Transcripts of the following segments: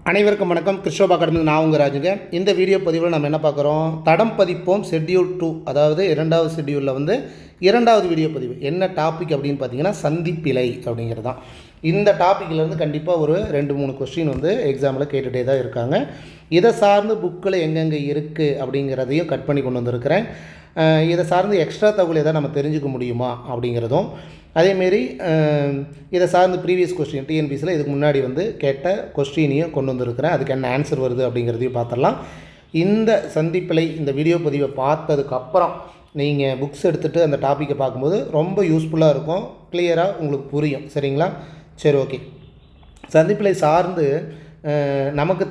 அனைவருக்கும் வணக்கம். Christopher academy நான் உங்கள் ராஜுங்க. இந்த வீடியோ பதிவில் நம்ம என்ன பார்க்குறோம், தடம் பதிப்போம் ஷெட்யூல் 2, அதாவது 2வது ஷெட்யூலில் வந்து 2வது வீடியோ பதிவு. என்ன டாபிக் அப்படின்னு பார்த்தீங்கன்னா சந்திப்பிழை அப்படிங்கிறது தான். இந்த டாப்பிக்கிலேருந்து கண்டிப்பாக ஒரு 2-3 கொஸ்டின் வந்து எக்ஸாமில் கேட்டுகிட்டே தான் இருக்காங்க. இதை சார்ந்து புக்கில் எங்கெங்கே இருக்குது அப்படிங்கிறதையும் கட் பண்ணி கொண்டு வந்திருக்கிறேன். இதை சார்ந்து எக்ஸ்ட்ரா தகவல் எதாவது நம்ம தெரிஞ்சுக்க முடியுமா அப்படிங்கிறதும், அதேமாரி இதை சார்ந்து ப்ரீவியஸ் கொஸ்டின் டிஎன்பிசியில் இதுக்கு முன்னாடி வந்து கேட்ட கொஸ்டினையும் கொண்டு வந்திருக்கிறேன். அதுக்கு என்ன ஆன்சர் வருது அப்படிங்கிறதையும் பார்த்துடலாம். இந்த சந்திப்பிழை இந்த வீடியோ பதிவை பார்த்ததுக்கப்புறம் நீங்கள் புக்ஸ் எடுத்துகிட்டு அந்த டாப்பிக்கை பார்க்கும்போது ரொம்ப யூஸ்ஃபுல்லாக இருக்கும், கிளியராக உங்களுக்கு புரியும். சரிங்களா? சரி, ஓகே. சந்திப்பிழை சார்ந்து நமக்கு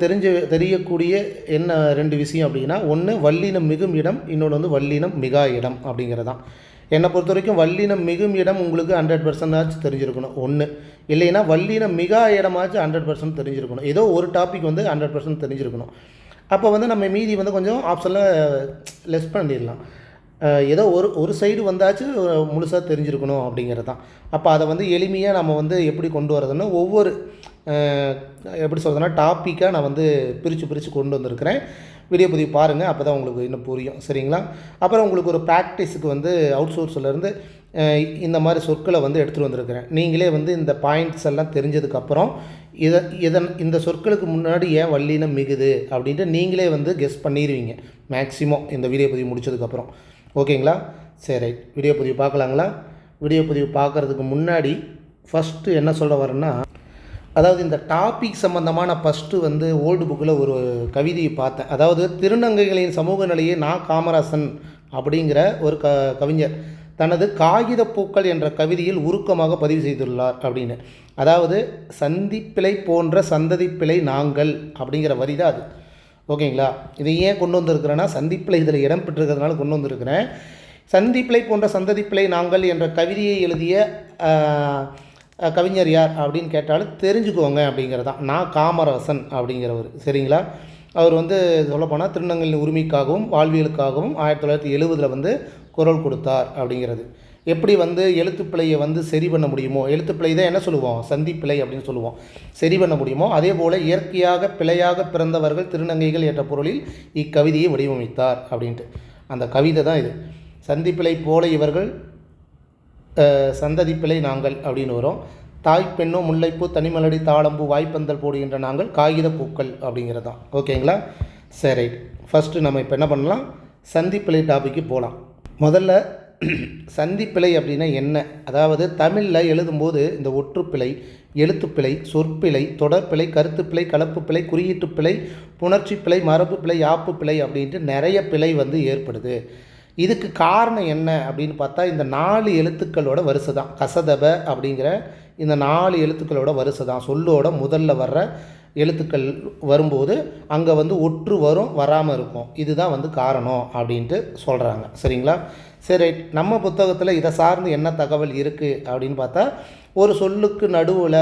தெரியக்கூடிய என்ன 2 விஷயம் அப்படின்னா, ஒன்று வல்லினம் மிகும் இடம், இன்னொன்று வந்து வல்லினம் மிகா இடம் அப்படிங்கிறதான். என்னை பொறுத்த வரைக்கும் வல்லினம் மிகும் இடம் உங்களுக்கு 100% தெரிஞ்சிருக்கணும் ஒன்று, இல்லைன்னா வல்லினம் மிகா இடமாச்சும் 100% தெரிஞ்சிருக்கணும். ஏதோ ஒரு டாபிக் வந்து 100% தெரிஞ்சிருக்கணும். அப்போ வந்து நம்ம மீதி வந்து கொஞ்சம் ஆப்ஷனில் லெஸ் பண்ணிடலாம். ஏதோ ஒரு சைடு வந்தாச்சும் முழுசாக தெரிஞ்சிருக்கணும் அப்படிங்கிறது தான். அப்போ அதை வந்து எளிமையாக நம்ம வந்து எப்படி கொண்டு வரதுன்னு ஒவ்வொரு எப்படி சொல்கிறதுனா டாப்பிக்காக நான் வந்து பிரித்து கொண்டு வந்திருக்கிறேன். வீடியோ பதிவு பாருங்கள், அப்போ தான் உங்களுக்கு இன்னும் புரியும். சரிங்களா? அப்புறம் உங்களுக்கு ஒரு ப்ராக்டிஸுக்கு வந்து அவுட் சோர்ஸ்லேருந்து இந்த மாதிரி சொற்களை வந்து எடுத்துகிட்டு வந்திருக்கிறேன். நீங்களே வந்து இந்த பாயிண்ட்ஸ் எல்லாம் தெரிஞ்சதுக்கப்புறம் இந்த சொற்களுக்கு முன்னாடி ஏன் வல்லினம் மிகுது அப்படின்ட்டு நீங்களே வந்து கெஸ் பண்ணிடுவீங்க மேக்ஸிமம் இந்த வீடியோ பதிவு முடித்ததுக்கப்புறம். ஓகேங்களா? சரி, ரைட். வீடியோ பதிவு பார்க்கலாங்களா? வீடியோ பதிவு பார்க்குறதுக்கு முன்னாடி ஃபஸ்ட்டு என்ன சொல்ல வரேன்னா, அதாவது இந்த டாபிக் சம்மந்தமான ஃபஸ்ட்டு வந்து ஓல்டு புக்கில் ஒரு கவிதையை பார்த்தேன். அதாவது திருநங்கைகளின் சமூக நிலையை காமராசன் அப்படிங்கிற ஒரு கவிஞர் தனது காகித பூக்கள் என்ற கவிதையில் உருக்கமாக பதிவு செய்துள்ளார் அப்படின்னு. அதாவது சந்திப்பிழை போன்ற சந்ததி பிழை நாங்கள் அப்படிங்கிற வரி தான் அது. ஓகேங்களா? இதை ஏன் கொண்டு வந்திருக்கிறேன்னா, சந்திப்பிழை இதில் இடம் பெற்றிருக்கிறதுனால கொண்டு வந்திருக்கிறேன். சந்திப்பிழை போன்ற சந்ததி பிழை நாங்கள் என்ற கவிதையை எழுதிய கவிஞர் யார் அப்படின்னு கேட்டாலும் தெரிஞ்சுக்குவோங்க அப்படிங்கிறதான். காமராசன் அப்படிங்கிறவர். சரிங்களா? அவர் வந்து சொல்லப்போனால் திருநங்கைகளின் உரிமைக்காகவும் வாழ்வியலுக்காகவும் 1970 வந்து குரல் கொடுத்தார் அப்படிங்கிறது. எப்படி வந்து எழுத்துப்பிழையை வந்து சரி பண்ண முடியுமோ, எழுத்துப்பிழை தான் என்ன சொல்லுவோம், சந்திப்பிழை அப்படின்னு சொல்லுவோம், சரி பண்ண முடியுமோ, அதே போல் இயற்கையாக பிழையாக பிறந்தவர்கள் திருநங்கைகள் என்ற பொருளில் இக்கவிதையை வடிவமைத்தார் அப்படின்ட்டு அந்த கவிதை தான் இது. சந்திப்பிழை போல இவர்கள், சந்ததி பிழை நாங்கள் அப்படின்னு வரும். தாய் பெண்ணோ முல்லைப்பூ தனிமலடி தாளம்பூ வாய்ப்பந்தல் போடுகின்ற நாங்கள் காகித பூக்கள் அப்படிங்கிறது தான். ஓகேங்களா? சரி, ஃபஸ்ட்டு நம்ம இப்போ என்ன பண்ணலாம், சந்திப்பிழை டாபிக்கு போகலாம். முதல்ல சந்திப்பிழை அப்படின்னா என்ன, அதாவது தமிழில் எழுதும்போது இந்த ஒற்றுப்பிழை, எழுத்துப்பிழை, சொற்பிழை, தொடர்பிழை, கருத்துப்பிழை, கலப்பு பிழை, குறியீட்டு பிழை, புணர்ச்சி பிழை, மரபு பிழை, யாப்பு பிழை அப்படின்ட்டு நிறைய பிழை வந்து ஏற்படுது. இதுக்கு காரணம் என்ன அப்படின்னு பார்த்தா, இந்த 4 எழுத்துக்களோட வரிசை தான். கசதப அப்படிங்கிற இந்த 4 எழுத்துக்களோட வரிசை தான். சொல்லோட முதல்ல வர்ற எழுத்துக்கள் வரும்போது அங்கே வந்து ஒற்று வரும், வராமல் இருக்கும். இதுதான் வந்து காரணம் அப்படின்ட்டு சொல்கிறாங்க. சரிங்களா? சரி, நம்ம புத்தகத்தில் இதை சார்ந்து என்ன தகவல் இருக்குது அப்படின்னு பார்த்தா, ஒரு சொல்லுக்கு நடுவில்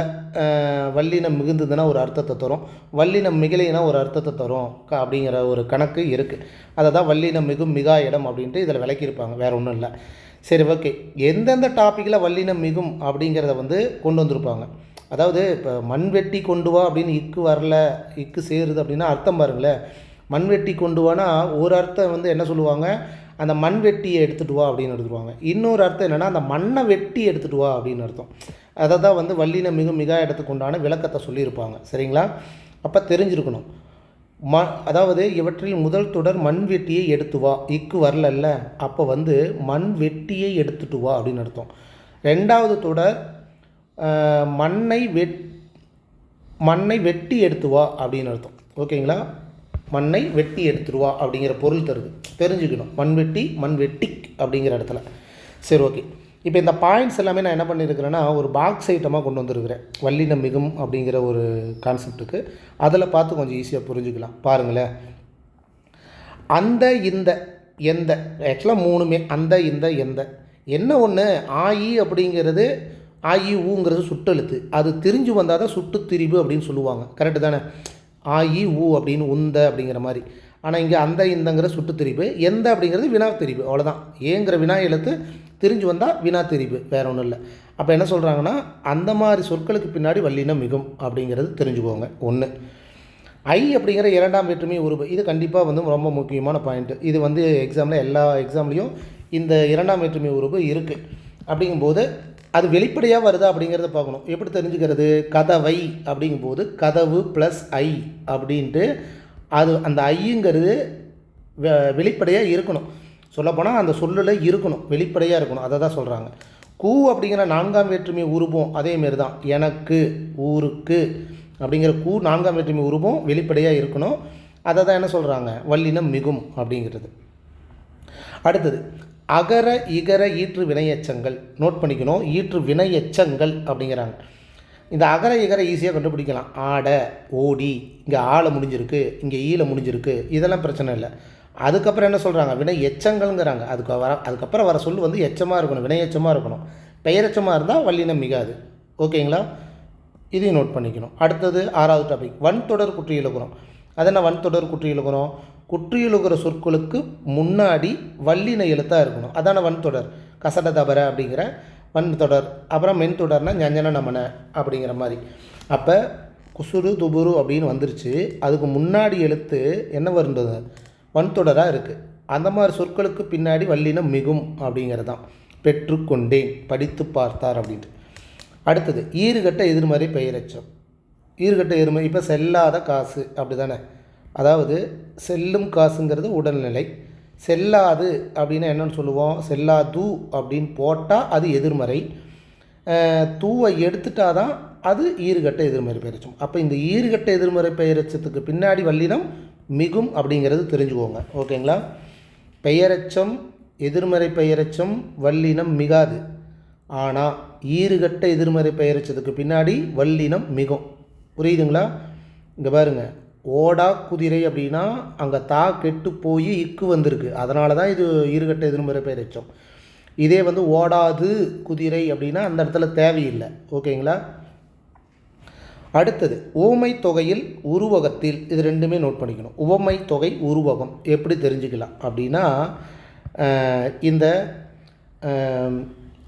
வல்லினம் மிகுந்ததுன்னா ஒரு அர்த்தத்தை தரும், வல்லினம் மிகலைனா ஒரு அர்த்தத்தை தரும் அப்படிங்கிற ஒரு கணக்கு இருக்குது. அதை தான் வல்லினம் மிகும் மிகா இடம் அப்படின்ட்டு இதில் விளக்கியிருப்பாங்க, வேறு ஒன்றும் இல்லை. சரி, ஓகே. எந்தெந்த டாப்பிக்கில் வல்லினம் மிகும் அப்படிங்கிறத வந்து கொண்டு வந்திருப்பாங்க. அதாவது இப்போ மண்வெட்டி கொண்டு வா அப்படின்னு இக்கு வரல, இக்கு சேருது அப்படின்னா அர்த்தம் பாருங்களேன். மண்வெட்டி கொண்டு வானா ஒரு அர்த்தம் வந்து என்ன சொல்லுவாங்க, அந்த மண்வெட்டியை எடுத்துகிட்டு வா அப்படின்னு எடுத்துருவாங்க. இன்னொரு அர்த்தம் என்னென்னா அந்த மண்ணை வெட்டி எடுத்துகிட்டு வா அப்படின்னு அர்த்தம். அதை தான் வந்து வல்லினம் மிகும் மிகா இடத்துக்கு உண்டான விளக்கத்தை சொல்லியிருப்பாங்க. சரிங்களா? அப்போ தெரிஞ்சிருக்கணும். அதாவது இவற்றில் முதல் தொடர் மண்வெட்டியை எடுத்து வா, இக்கு வரலல்ல, அப்போ வந்து மண் வெட்டியை எடுத்துட்டு வா அப்படின்னு அர்த்தம். 2வது தொடர் மண்ணை வெட்டி எடுத்து வா அப்படின்னு அர்த்தம். ஓகேங்களா? மண்ணை வெட்டி எடுத்துருவா அப்படிங்கிற பொருள் தெரிஞ்சுக்கணும். மண்வெட்டிக் அப்படிங்கிற இடத்துல. சரி, ஓகே. இப்போ இந்த பாயிண்ட்ஸ் எல்லாமே நான் என்ன பண்ணியிருக்கிறேன்னா ஒரு பாக்ஸ் ஐட்டமாக கொண்டு வந்திருக்கிறேன், வல்லினம் மிகும் அப்படிங்கிற ஒரு கான்செப்ட்டுக்கு. அதில் பார்த்து கொஞ்சம் ஈஸியாக புரிஞ்சுக்கலாம். பாருங்களேன். அந்த இந்த எந்த, ஆக்சுவலாக 3மே அந்த இந்த எந்த. என்ன ஒன்று, ஆயி அப்படிங்கிறது ஆயி ஊங்கிறது சுட்டெழுத்து, அது திரிஞ்சு வந்தால் தான் சுட்டு திரிபு அப்படின்னு சொல்லுவாங்க. கரெக்டு தானே? ஆயி ஊ அப்படின்னு உந்த அப்படிங்கிற மாதிரி. ஆனால் இங்கே அந்த இந்தங்கிற சுட்டு திரிபு, எந்த அப்படிங்கிறது வினா திரிபு, அவ்வளோதான். ஏங்கிற வினா எழுத்து திரிஞ்சு வந்தால் வினா திரிபு, வேறு ஒன்றும் இல்லை. அப்போ என்ன சொல்கிறாங்கன்னா, அந்த மாதிரி சொற்களுக்கு பின்னாடி வல்லினம் மிகும் அப்படிங்கிறது தெரிஞ்சுக்கோங்க. ஒன்று. ஐ அப்படிங்கிற இரண்டாம் வேற்றுமை உருபு இது கண்டிப்பாக வந்து ரொம்ப முக்கியமான பாயிண்ட்டு. இது வந்து எக்ஸாமில் எல்லா எக்ஸாம்லேயும் இந்த இரண்டாம் வேற்றுமை உருபு இருக்குது. அப்படிங்கும்போது அது வெளிப்படையாக வருதா அப்படிங்கிறத பார்க்கணும். எப்படி தெரிஞ்சுக்கிறது? கதவை அப்படிங்கும்போது கதவு ப்ளஸ் ஐ அப்படின்ட்டு அது அந்த ஐங்கிறது வெளிப்படையாக இருக்கணும். சொல்லப்போனால் அந்த சொல்லில் இருக்கணும், வெளிப்படையாக இருக்கணும். அதை தான் சொல்கிறாங்க. கூ அப்படிங்கிற நான்காம் வேற்றுமை உருவம் அதேமாரி தான். எனக்கு, ஊருக்கு அப்படிங்கிற கூ நான்காம் வேற்றுமை உருவம் வெளிப்படையாக இருக்கணும். அதை தான் என்ன சொல்கிறாங்க? வல்லினம் மிகும் அப்படிங்கிறது. அடுத்தது அகர இகர ஈற்று வினையெச்சங்கள். நோட் பண்ணிக்கணும், ஈற்று வினையெச்சங்கள் அப்படிங்கிறாங்க. இந்த அகர இகர ஈஸியாக கண்டுபிடிக்கலாம். ஆட, ஓடி, இங்கே ஆள முடிஞ்சிருக்கு, இங்கே ஈல முடிஞ்சிருக்கு, இதெல்லாம் பிரச்சனை இல்லை. அதுக்கப்புறம் என்ன சொல்கிறாங்க? வினை எச்சங்கள்ங்கிறாங்க. அதுக்கப்புறம் வர சொல் வந்து எச்சமாக இருக்கணும், வினை எச்சமாக இருக்கணும். பெயரெச்சமாக இருந்தால் வல்லினம் மிகாது. ஓகேங்களா? இதையும் நோட் பண்ணிக்கணும். அடுத்தது 6வது டாபிக், வன்தொடர் குற்றியலுகரம். அது என்ன வன்தொடர் குற்றியலுகரம்? குற்றியலுகிற சொற்களுக்கு முன்னாடி வல்லின எழுத்தாக இருக்கணும். அதான வன்தொடர். கசட தபர அப்படிங்கிற வன்தொடர். அப்புறம் மென்தொடர்னா ஞஞ்சன நமன அப்படிங்கிற மாதிரி. அப்போ குசுறு துபுரு அப்படின்னு வந்துருச்சு, அதுக்கு முன்னாடி எழுத்து என்ன வருந்தது? வன்தொடராக இருக்குது. அந்த மாதிரி சொற்களுக்கு பின்னாடி வல்லினம் மிகும் அப்படிங்கிறது தான். பெற்றுக்கொண்டேன், படித்து பார்த்தார் அப்படின்ட்டு. அடுத்தது ஈறுகட்ட எதிர்மறை பெயரெச்சம். ஈறுகட்ட எதிர்மறை இப்போ செல்லாத காசு அப்படி தானே. அதாவது செல்லும் காசுங்கிறது உடல்நிலை. செல்லாது அப்படின்னா என்னென்னு சொல்லுவோம்? செல்லாது அப்படின்னு போட்டால் அது எதிர்மறை. தூவை எடுத்துட்டால் தான் அது ஈறுகட்ட எதிர்மறை பெயரெச்சம். அப்போ இந்த ஈறுகட்ட எதிர்மறை பெயரெச்சத்துக்கு பின்னாடி வல்லினம் மிகும் அப்படிங்கிறது தெரிஞ்சுக்கோங்க. ஓகேங்களா? பெயரெச்சம், எதிர்மறை பெயரெச்சம், வல்லினம் மிகாது. ஆனால் ஈறுகட்ட எதிர்மறை பெயரெச்சத்துக்கு பின்னாடி வல்லினம் மிகும். புரியுதுங்களா? இங்கே பாருங்கள், ஓடா குதிரை அப்படின்னா அங்கே தா கெட்டு போய் இக்கு வந்திருக்கு, அதனால தான் இது ஈறுகட்ட எதிர்மறை பெயரெச்சம். இதே வந்து ஓடாது குதிரை அப்படின்னா அந்த இடத்துல தேவையில்லை. ஓகேங்களா? அடுத்தது உவமை தொகையில் உருவகத்தில். இது ரெண்டுமே நோட் பண்ணிக்கணும். உவமை தொகை உருவகம் எப்படி தெரிஞ்சுக்கலாம் அப்படின்னா, இந்த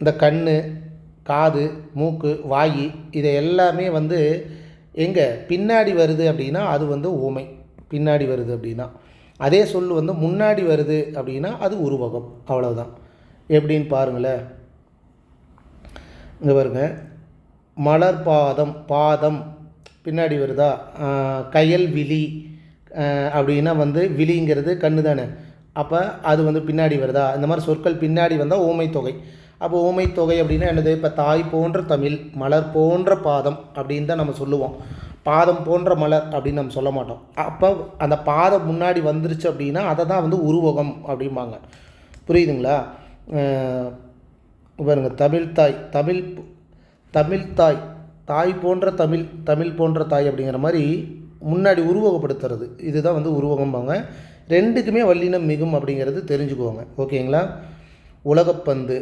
இந்த கண், காது, மூக்கு, வாய் இதை எல்லாமே வந்து எங்கே பின்னாடி வருது அப்படின்னா அது வந்து உவமை. பின்னாடி வருது அப்படின்னா அதே சொல் வந்து முன்னாடி வருது அப்படின்னா அது உருவகம். அவ்வளவுதான். எப்படின்னு பாருங்களேன். இங்கே பாருங்க, மலர் பாதம், பாதம் பின்னாடி வருதா? கயல் விழி அப்படின்னா வந்து விழிங்கிறது கண்ணு தானே. அப்போ அது வந்து பின்னாடி வருதா? இந்த மாதிரி சொற்கள் பின்னாடி வந்தால் ஊமை தொகை. அப்போ ஊமை தொகை அப்படின்னா என்னது? இப்போ தாய் போன்ற தமிழ், மலர் போன்ற பாதம் அப்படின்னு தான் நம்ம சொல்லுவோம். பாதம் போன்ற மலர் அப்படின்னு நம்ம சொல்ல மாட்டோம். அப்போ அந்த பாதம் முன்னாடி வந்துருச்சு அப்படின்னா அதை தான் வந்து உருவகம் அப்படிம்பாங்க. புரியுதுங்களா? பாருங்க, தமிழ் தாய், தமிழ் தாய், தாய் போன்ற தமிழ், தமிழ் போன்ற தாய் அப்படிங்கிற மாதிரி முன்னாடி உருவகப்படுத்துறது, இதுதான் வந்து உருவகம்பாங்க. ரெண்டுக்குமே வல்லினம் மிகும் அப்படிங்கிறது தெரிஞ்சுக்குவாங்க. ஓகேங்களா? உலகப்பந்து,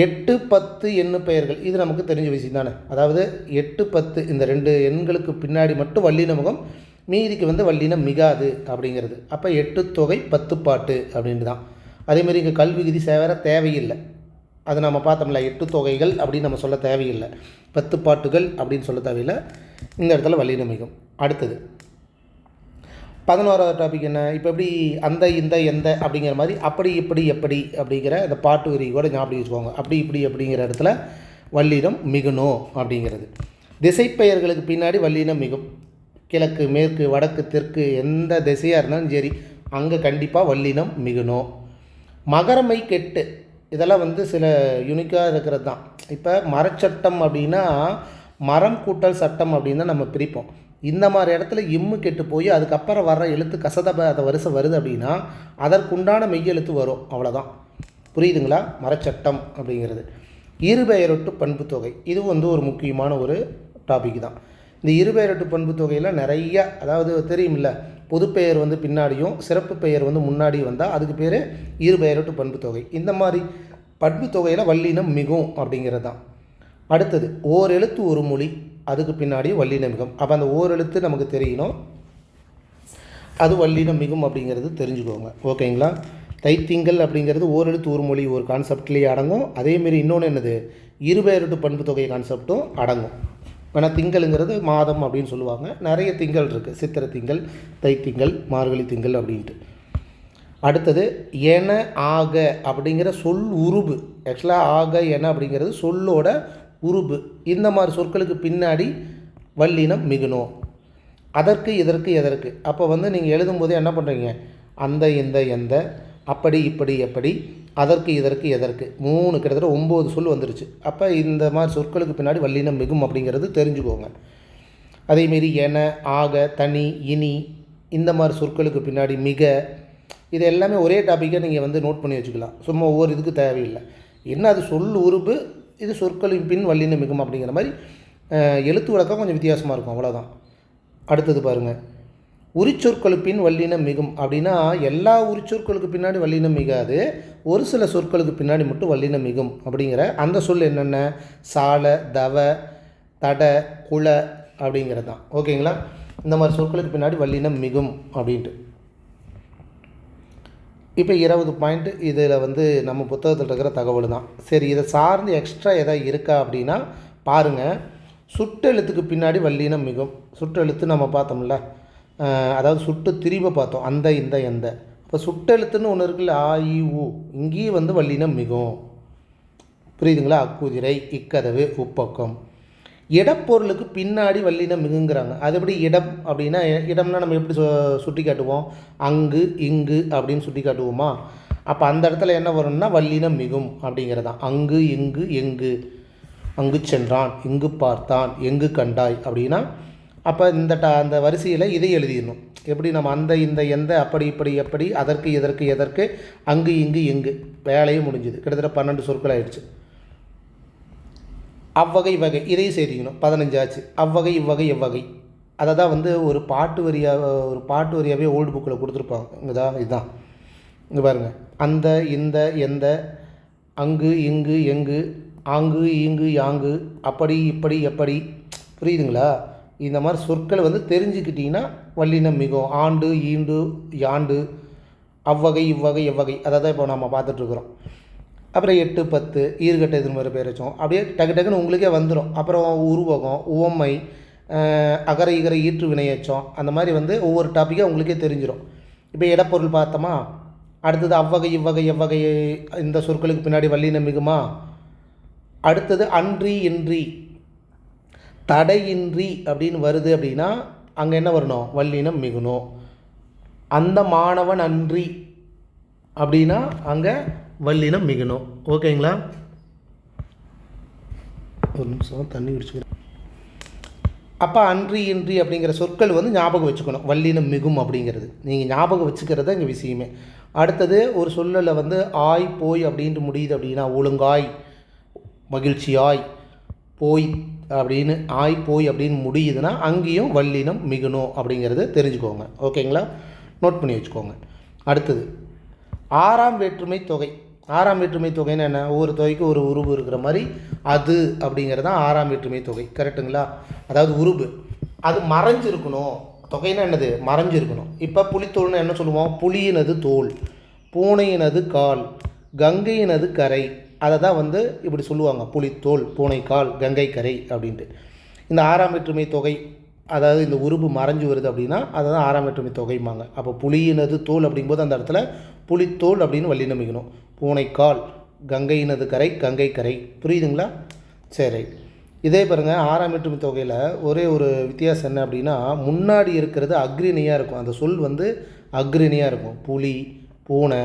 8, 10 எண்ணு பெயர்கள் இது நமக்கு தெரிஞ்ச விஷயம் தானே. அதாவது 8, 10 இந்த ரெண்டு எண்களுக்கு பின்னாடி மட்டும் வல்லின முகம், மீதிக்கு வந்து வல்லினம் மிகாது அப்படிங்கிறது. அப்போ 8 தொகை 10 பாட்டு அப்படின்ட்டு தான். அதேமாதிரி இங்கே கல்வி விதி சேவர தேவையில்லை. அது நம்ம பார்த்தோம்ல, 8 தொகைகள் அப்படின்னு நம்ம சொல்ல தேவையில்லை, 10 பாட்டுகள் அப்படின்னு சொல்ல தேவையில்லை. இந்த இடத்துல வல்லினம் மிகும். அடுத்தது 11வது டாபிக் என்ன? இப்போ எப்படி அந்த இந்த எந்த அப்படிங்கிற மாதிரி அப்படி இப்படி எப்படி அப்படிங்கிற இந்த பாட்டு வரி கூட ஞாபகம் வச்சுக்கோங்க. அப்படி இப்படி அப்படிங்கிற இடத்துல வல்லினம் மிகுணும் அப்படிங்கிறது. திசைப்பெயர்களுக்கு பின்னாடி வல்லினம் மிகும். கிழக்கு, மேற்கு, வடக்கு, தெற்கு எந்த திசையாக இருந்தாலும் சரி அங்கே கண்டிப்பாக வல்லினம் மிகுணும். மகரமை கெட்டு இதெல்லாம் வந்து சில யூனிக்காக இருக்கிறது தான். இப்போ மரச்சட்டம் அப்படின்னா மரம் கூட்டல் சட்டம் அப்படின்னு தான் நம்ம பிரிப்போம். இந்த மாதிரி இடத்துல இம்மு கெட்டு போய் அதுக்கப்புறம் வர்ற எழுத்து கசதப அந்த வரிசை வருது அப்படின்னா அதற்குண்டான மெய்யெழுத்து வரும். அவ்வளோதான். புரியுதுங்களா? மரச்சட்டம் அப்படிங்கிறது. இருபெயரொட்டு பண்பு தொகை இது வந்து ஒரு முக்கியமான ஒரு டாபிக் தான். இந்த இருபெயரொட்டு பண்பு தொகையில் நிறைய, அதாவது தெரியுமில்ல, பொதுப்பெயர் வந்து பின்னாடியும் சிறப்பு பெயர் வந்து முன்னாடியும் வந்தால் அதுக்கு பேர் இருபெயரொட்டு பண்பு தொகை. இந்த மாதிரி பண்பு தொகையில் வல்லினம் மிகும் அப்படிங்கிறது தான். அடுத்தது ஓர் எழுத்து ஒரு மொழி, அதுக்கு பின்னாடி வல்லினம் மிகும். அப்போ அந்த ஓர் எழுத்து நமக்கு தெரியணும், அது வல்லினம் மிகும் அப்படிங்கிறது தெரிஞ்சுக்கோங்க. ஓகேங்களா? தைத்திங்கள் அப்படிங்கிறது ஓர் எழுத்து ஒரு மொழி ஒரு கான்செப்ட்லேயே அடங்கும். அதேமாரி இன்னொன்று என்னது? இருபெயரொட்டு பண்பு தொகை கான்செப்டும் அடங்கும். ஏன்னா திங்கள்ங்கிறது மாதம் அப்படின்னு சொல்லுவாங்க. நிறைய திங்கள் இருக்குது, சித்திரை திங்கள், தை திங்கள், மார்கழி திங்கள் அப்படின்ட்டு. அடுத்தது என ஆக அப்படிங்கிற சொல் உருபு. ஆக்சுவலாக ஆக என அப்படிங்கிறது சொல்லோட உருபு. இந்த மாதிரி சொற்களுக்கு பின்னாடி வல்லினம் மிகுணும். அதற்கு இதற்கு எதற்கு. அப்போ வந்து நீங்கள் எழுதும்போது என்ன பண்ணுறீங்க, அந்த இந்த எந்த, அப்படி இப்படி எப்படி, அதற்கு இதற்கு எதற்கு, 3 கிட்டத்தட்ட 9 சொல் வந்துருச்சு. அப்போ இந்த மாதிரி சொற்களுக்கு பின்னாடி வல்லினம் மிகும் அப்படிங்கிறது தெரிஞ்சுக்கோங்க. அதேமாரி என, ஆக, தனி, இனி இந்த மாதிரி சொற்களுக்கு பின்னாடி மிக, இது எல்லாமே ஒரே டாப்பிக்காக நீங்கள் வந்து நோட் பண்ணி வச்சுக்கலாம். சும்மா ஒவ்வொரு இதுக்கு தேவையில்லை. என்ன அது சொல் உருபு, இது சொற்களின் பின் வல்லினம் மிகும் அப்படிங்கிற மாதிரி எழுத்து வழக்கம் கொஞ்சம் வித்தியாசமாக இருக்கும், அவ்வளோதான். அடுத்தது பாருங்கள், உரிச்சொற்களுக்கு பின் வல்லினம் மிகும் அப்படின்னா எல்லா உரிச்சொற்களுக்கு பின்னாடி வல்லினம் மிகாது, ஒரு சில சொற்களுக்கு பின்னாடி மட்டும் வல்லினம் மிகும் அப்படிங்கிற அந்த சொல் என்னென்ன, சால, தவ, தட, குல அப்படிங்கிறது தான். ஓகேங்களா. இந்த மாதிரி சொற்களுக்கு பின்னாடி வல்லினம் மிகும் அப்படின்ட்டு. இப்போ 20 பாயிண்ட்டு இதில் வந்து நம்ம புத்தகத்தில் இருக்கிற தகவல் தான். சரி, இதை சார்ந்து எக்ஸ்ட்ரா எதாவது இருக்கா அப்படின்னா பாருங்கள். சுட்டெழுத்துக்கு பின்னாடி வல்லினம் மிகும். சுட்டெழுத்து நம்ம பார்த்தோம்ல, அதாவது சுட்டு திரிவை பார்த்தோம், அந்த இந்த எந்த. இப்போ சுட்டெழுத்துன்னு ஒன்று இருக்குல்ல, ஆ இ உ, இங்கேயும் வந்து வல்லினம் மிகும். புரியுதுங்களா. அக்குதிரை, இக்கதவு, உப்பக்கம். இடப்பொருளுக்கு பின்னாடி வல்லினம் மிகுங்கிறாங்க. அது எப்படி இடம் அப்படின்னா, இடம்னா நம்ம எப்படி சுட்டி காட்டுவோம், அங்கு இங்கு அப்படின்னு சுட்டி காட்டுவோமா. அப்போ அந்த இடத்துல என்ன வரும்னா வல்லினம் மிகும் அப்படிங்கிறதான். அங்கு இங்கு எங்கு, அங்கு சென்றான், இங்கு பார்த்தான், எங்கு கண்டாய் அப்படின்னா அப்போ அந்த வரிசையில் இதை எழுதிடணும். எப்படி நம்ம அந்த இந்த எந்த, அப்படி இப்படி எப்படி, அதற்கு இதற்கு எதற்கு, அங்கு இங்கு எங்கு, வேலையும் முடிஞ்சுது. கிட்டத்தட்ட 12 சொற்கள் ஆயிடுச்சு. அவ்வகை வகை இதையும் சேர்த்திக்கணும், 15 ஆச்சு. அவ்வகை இவ்வகை எவ்வகை, அதை தான் வந்து ஒரு பாட்டு வரியாகவே ஓல்டு புக்கில் கொடுத்துருப்பாங்க. இதுதான் இங்கே பாருங்கள். அந்த இந்த எந்த, அங்கு இங்கு எங்கு, ஆங்கு ஈங்கு யாங்கு, அப்படி இப்படி எப்படி. புரியுதுங்களா. இந்த மாதிரி சொற்களை வந்து தெரிஞ்சுக்கிட்டிங்கன்னா வல்லினம் மிகும். ஆண்டு, ஈண்டு, யாண்டு, அவ்வகை இவ்வகை எவ்வகை, அதை தான் இப்போ நம்ம பார்த்துட்ருக்குறோம். அப்புறம் 8, 10 ஈர்கட்ட எதிர்மறை பேர் வச்சோம். அப்படியே டக்குன்னு உங்களுக்கே வந்துடும். அப்புறம் உருவகம், உவமை, அகர இகர ஈற்று வினையச்சம், அந்த மாதிரி வந்து ஒவ்வொரு டாப்பிக்காக உங்களுக்கே தெரிஞ்சிடும். இப்போ இடப்பொருள் பார்த்தோமா. அடுத்தது அவ்வகை இவ்வகை எவ்வகை, இந்த சொற்களுக்கு பின்னாடி வல்லினம் மிகுமா. அடுத்தது அன்றி இன்றி, தடையின்றி அப்படின்னு வருது அப்படின்னா அங்கே என்ன வரணும், வல்லினம் மிகணும். அந்த மாணவன் அன்றி அப்படின்னா அங்கே வல்லினம் மிகணும். ஓகேங்களா. ஒரு நிமிஷம் தண்ணி குடிச்சுக்கிறேன். அப்போ அன்றி இன்றி அப்படிங்கிற சொற்கள் வந்து ஞாபகம் வச்சுக்கணும், வல்லினம் மிகும் அப்படிங்கிறது. நீங்கள் ஞாபகம் வச்சுக்கிறது இங்கே விஷயமே. அடுத்தது ஒரு சொல்லலை வந்து ஆய் போய் அப்படின்ட்டு முடியுது அப்படின்னா ஒழுங்காய், மகிழ்ச்சியாய், போய் அப்படின்னு ஆய் போய் அப்படின்னு முடியுதுன்னா அங்கேயும் வல்லினம் மிகணும் அப்படிங்கிறத தெரிஞ்சுக்கோங்க. ஓகேங்களா, நோட் பண்ணி வச்சுக்கோங்க. அடுத்தது 6ஆம் வேற்றுமை தொகை. 6ஆம் வேற்றுமை தொகைன்னு என்ன, ஒவ்வொரு தொகைக்கு ஒரு உருவு இருக்கிற மாதிரி அது அப்படிங்கிறது தான் 6ஆம் வேற்றுமை தொகை. கரெக்டுங்களா. அதாவது உருவு அது மறைஞ்சிருக்கணும். தொகைன்னா என்னது, மறைஞ்சிருக்கணும். இப்போ புலித்தோல்னு என்ன சொல்லுவோம், புலியினது தோல், பூனையினது கால், கங்கையினது கரை, அதை தான் வந்து இப்படி சொல்லுவாங்க, புலித்தோல், பூனைக்கால், கங்கை கரை அப்படின்ட்டு. இந்த 6ஆம் வேற்றுமை தொகை, அதாவது இந்த உருவு மறைஞ்சு வருது அப்படின்னா அதை தான் 6ஆம் வேற்றுமை தொகைம்பாங்க. அப்போ புலியினது தோல் அப்படிங்கும்போது அந்த இடத்துல புலித்தோல் அப்படின்னு வல்லினம் மிகணும். பூனைக்கால், கங்கையினது கரை, கங்கை கரை. புரியுதுங்களா. சரி, இதே பாருங்கள் 6ஆம் வேற்றுமை தொகையில் ஒரே ஒரு வித்தியாசம் என்ன அப்படின்னா, முன்னாடி இருக்கிறது அக்ரிணியாக இருக்கும். அந்த சொல் வந்து அக்ரிணியாக இருக்கும். புலி, பூனை,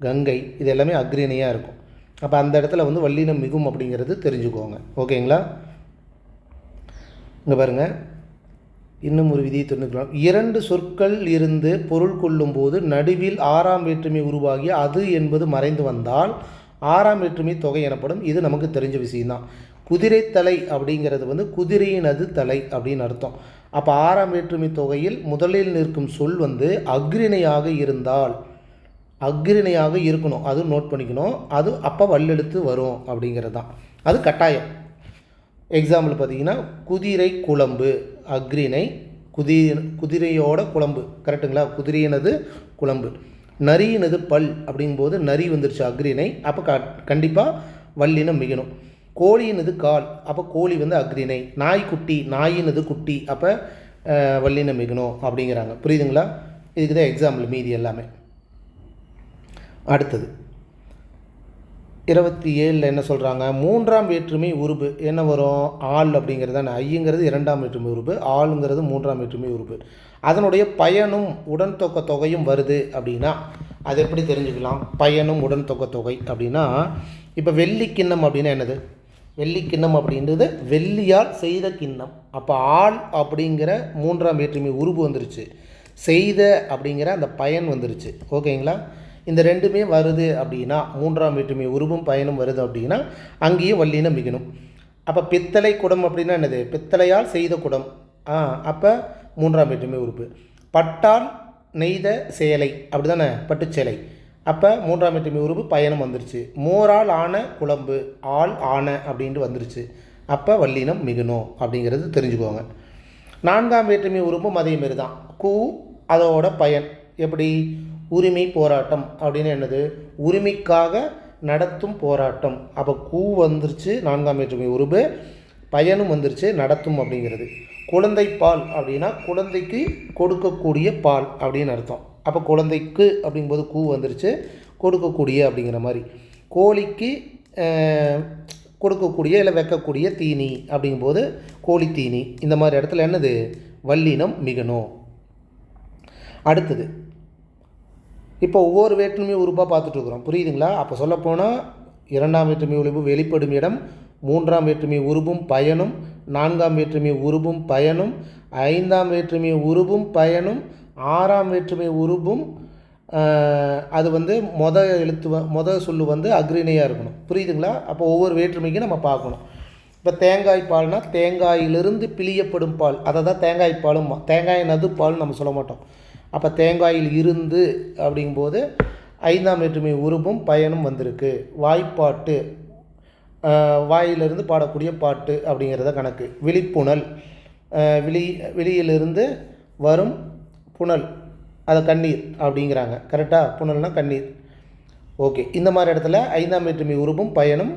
கங்கை இது எல்லாமே அக்ரிணியாக இருக்கும். அப்போ அந்த இடத்துல வந்து வல்லினம் மிகும் அப்படிங்கிறது தெரிஞ்சுக்கோங்க. ஓகேங்களா. இங்கே பாருங்கள், இன்னும் ஒரு விதியை தெரிஞ்சுக்கலாம். 2 சொற்கள் இருந்து பொருள் கொள்ளும்போது நடுவில் 6ஆம் வேற்றுமை உருவாகி அது என்பது மறைந்து வந்தால் 6ஆம் வேற்றுமை தொகை எனப்படும். இது நமக்கு தெரிஞ்ச விஷயம்தான். குதிரைத்தலை அப்படிங்கிறது வந்து குதிரையினது தலை அப்படின்னு அர்த்தம். அப்போ 6ஆம் வேற்றுமை தொகையில் முதலில் நிற்கும் சொல் வந்து அக்ரிணையாக இருந்தால், அக்ரிணையாக இருக்கணும், அது நோட் பண்ணிக்கணும். அது அப்போ வல்லெழுத்து வரும் அப்படிங்கிறது தான், அது கட்டாயம். எக்ஸாம்பிள் பார்த்தீங்கன்னா குதிரை குழம்பு, அக்ரிணை, குதிரையோட குழம்பு. கரெக்டுங்களா. குதிரையினது குழம்பு. நரியினது பல் அப்படிங்கும்போது நரி வந்துருச்சு அக்ரிணை. அப்போ கண்டிப்பாக வல்லினம் மிகணும். கோழியினது கால், அப்போ கோழி வந்து அக்ரிணை. நாய்க்குட்டி, நாயினது குட்டி, அப்போ வல்லினம் மிகணும் அப்படிங்கிறாங்க. புரியுதுங்களா? இதுக்கு தான் எக்ஸாம்பிள், மீதி எல்லாமே. அடுத்தது 27 என்ன சொல்கிறாங்க, மூன்றாம் வேற்றுமை உருபு என்ன வரும், ஆள் அப்படிங்கிறது தானே. ஐங்கிறது இரண்டாம் வேற்றுமை உருபு, ஆளுங்கிறது மூன்றாம் வேற்றுமை உருபு. அதனுடைய பயனும் உடன் தொகையும் வருது அப்படின்னா அது எப்படி தெரிஞ்சுக்கலாம்? பயனும் உடன் தொகை அப்படின்னா, இப்போ வெள்ளிக்கிண்ணம் அப்படின்னா என்னது? வெள்ளிக்கிண்ணம் அப்படின்றது வெள்ளியால் செய்த கிண்ணம். அப்போ ஆள் அப்படிங்கிற மூன்றாம் வேற்றுமை உருபு வந்துருச்சு, செய்த அப்படிங்கிற அந்த பயன் வந்துருச்சு. ஓகேங்களா? இந்த ரெண்டுமே வருது அப்படின்னா, மூன்றாம் வேற்றுமை உருவும் பயனும் வருது அப்படின்னா அங்கேயும் வல்லினம் மிகணும். அப்போ பித்தளை குடம் அப்படின்னா என்னது? பித்தளையால் செய்த குடம். அப்போ மூன்றாம் வேற்றுமை உறுப்பு. பட்டால் நெய்த சேலை அப்படி தானே, பட்டுச்சேலை. அப்போ மூன்றாம் வேற்றுமை உறுப்பு பயனும் வந்துருச்சு. மோரால் ஆன குழம்பு, ஆள் ஆன அப்படின்ட்டு வந்துருச்சு. அப்போ வல்லினம் மிகணும் அப்படிங்கிறது தெரிஞ்சுக்கோங்க. நான்காம் வேற்றுமை உறுப்பும் அதே மாரி தான். கூ அதோட பயன் எப்படி? உரிமை போராட்டம் அப்படின்னு என்னது? உரிமைக்காக நடத்தும் போராட்டம். அப்போ கூ வந்துருச்சு, நான்காம் வேற்றுமை உருபு, பயனும் வந்துருச்சு, நடத்தும் அப்படிங்கிறது. குழந்தை பால் அப்படின்னா குழந்தைக்கு கொடுக்கக்கூடிய பால் அப்படின்னு அர்த்தம். அப்போ குழந்தைக்கு அப்படிங்கும்போது கூ வந்துருச்சு, கொடுக்கக்கூடிய அப்படிங்கிற மாதிரி. கோழிக்கு கொடுக்கக்கூடிய இல்லை வைக்கக்கூடிய தீனி அப்படிங்கும்போது கோழி தீனி. இந்த மாதிரி இடத்துல என்னது? வல்லினம் மிகணும். அடுத்தது இப்போ ஒவ்வொரு வேற்றுமை உறுப்பாக பார்த்துட்ருக்குறோம். புரியுதுங்களா? அப்போ சொல்லப்போனால் இரண்டாம் வேற்றுமை உறுப்பு வெளிப்படும் இடம், மூன்றாம் வேற்றுமை உருவும் பயனும், நான்காம் வேற்றுமை உருவும் பயனும், ஐந்தாம் வேற்றுமை உருவும் பயனும், ஆறாம் வேற்றுமை உருவும் அது வந்து மொதல் சொல்லு வந்து அக்ரிணையாக இருக்கணும். புரியுதுங்களா? அப்போ ஒவ்வொரு வேற்றுமைக்கும் நம்ம பார்க்கணும். இப்போ தேங்காய் பால்னால் தேங்காயிலிருந்து பிழியப்படும் பால், அதை தான் தேங்காய் பாலும். தேங்காய் நது பால்னு நம்ம சொல்ல மாட்டோம். அப்போ தேங்காயில் இருந்து அப்படிங்கும்போது ஐந்தாம் வேற்றுமை உருவும் பயனும் வந்திருக்கு. வாய்ப்பாட்டு, வாயிலிருந்து பாடக்கூடிய பாட்டு அப்படிங்கிறத கணக்கு. விழிப்புணல், விழியிலிருந்து வரும் புனல், அதை கண்ணீர் அப்படிங்கிறாங்க. கரெக்டாக? புனல்னால் கண்ணீர். ஓகே. இந்த மாதிரி இடத்துல ஐந்தாம் வேற்றுமை உருவும் பயனும்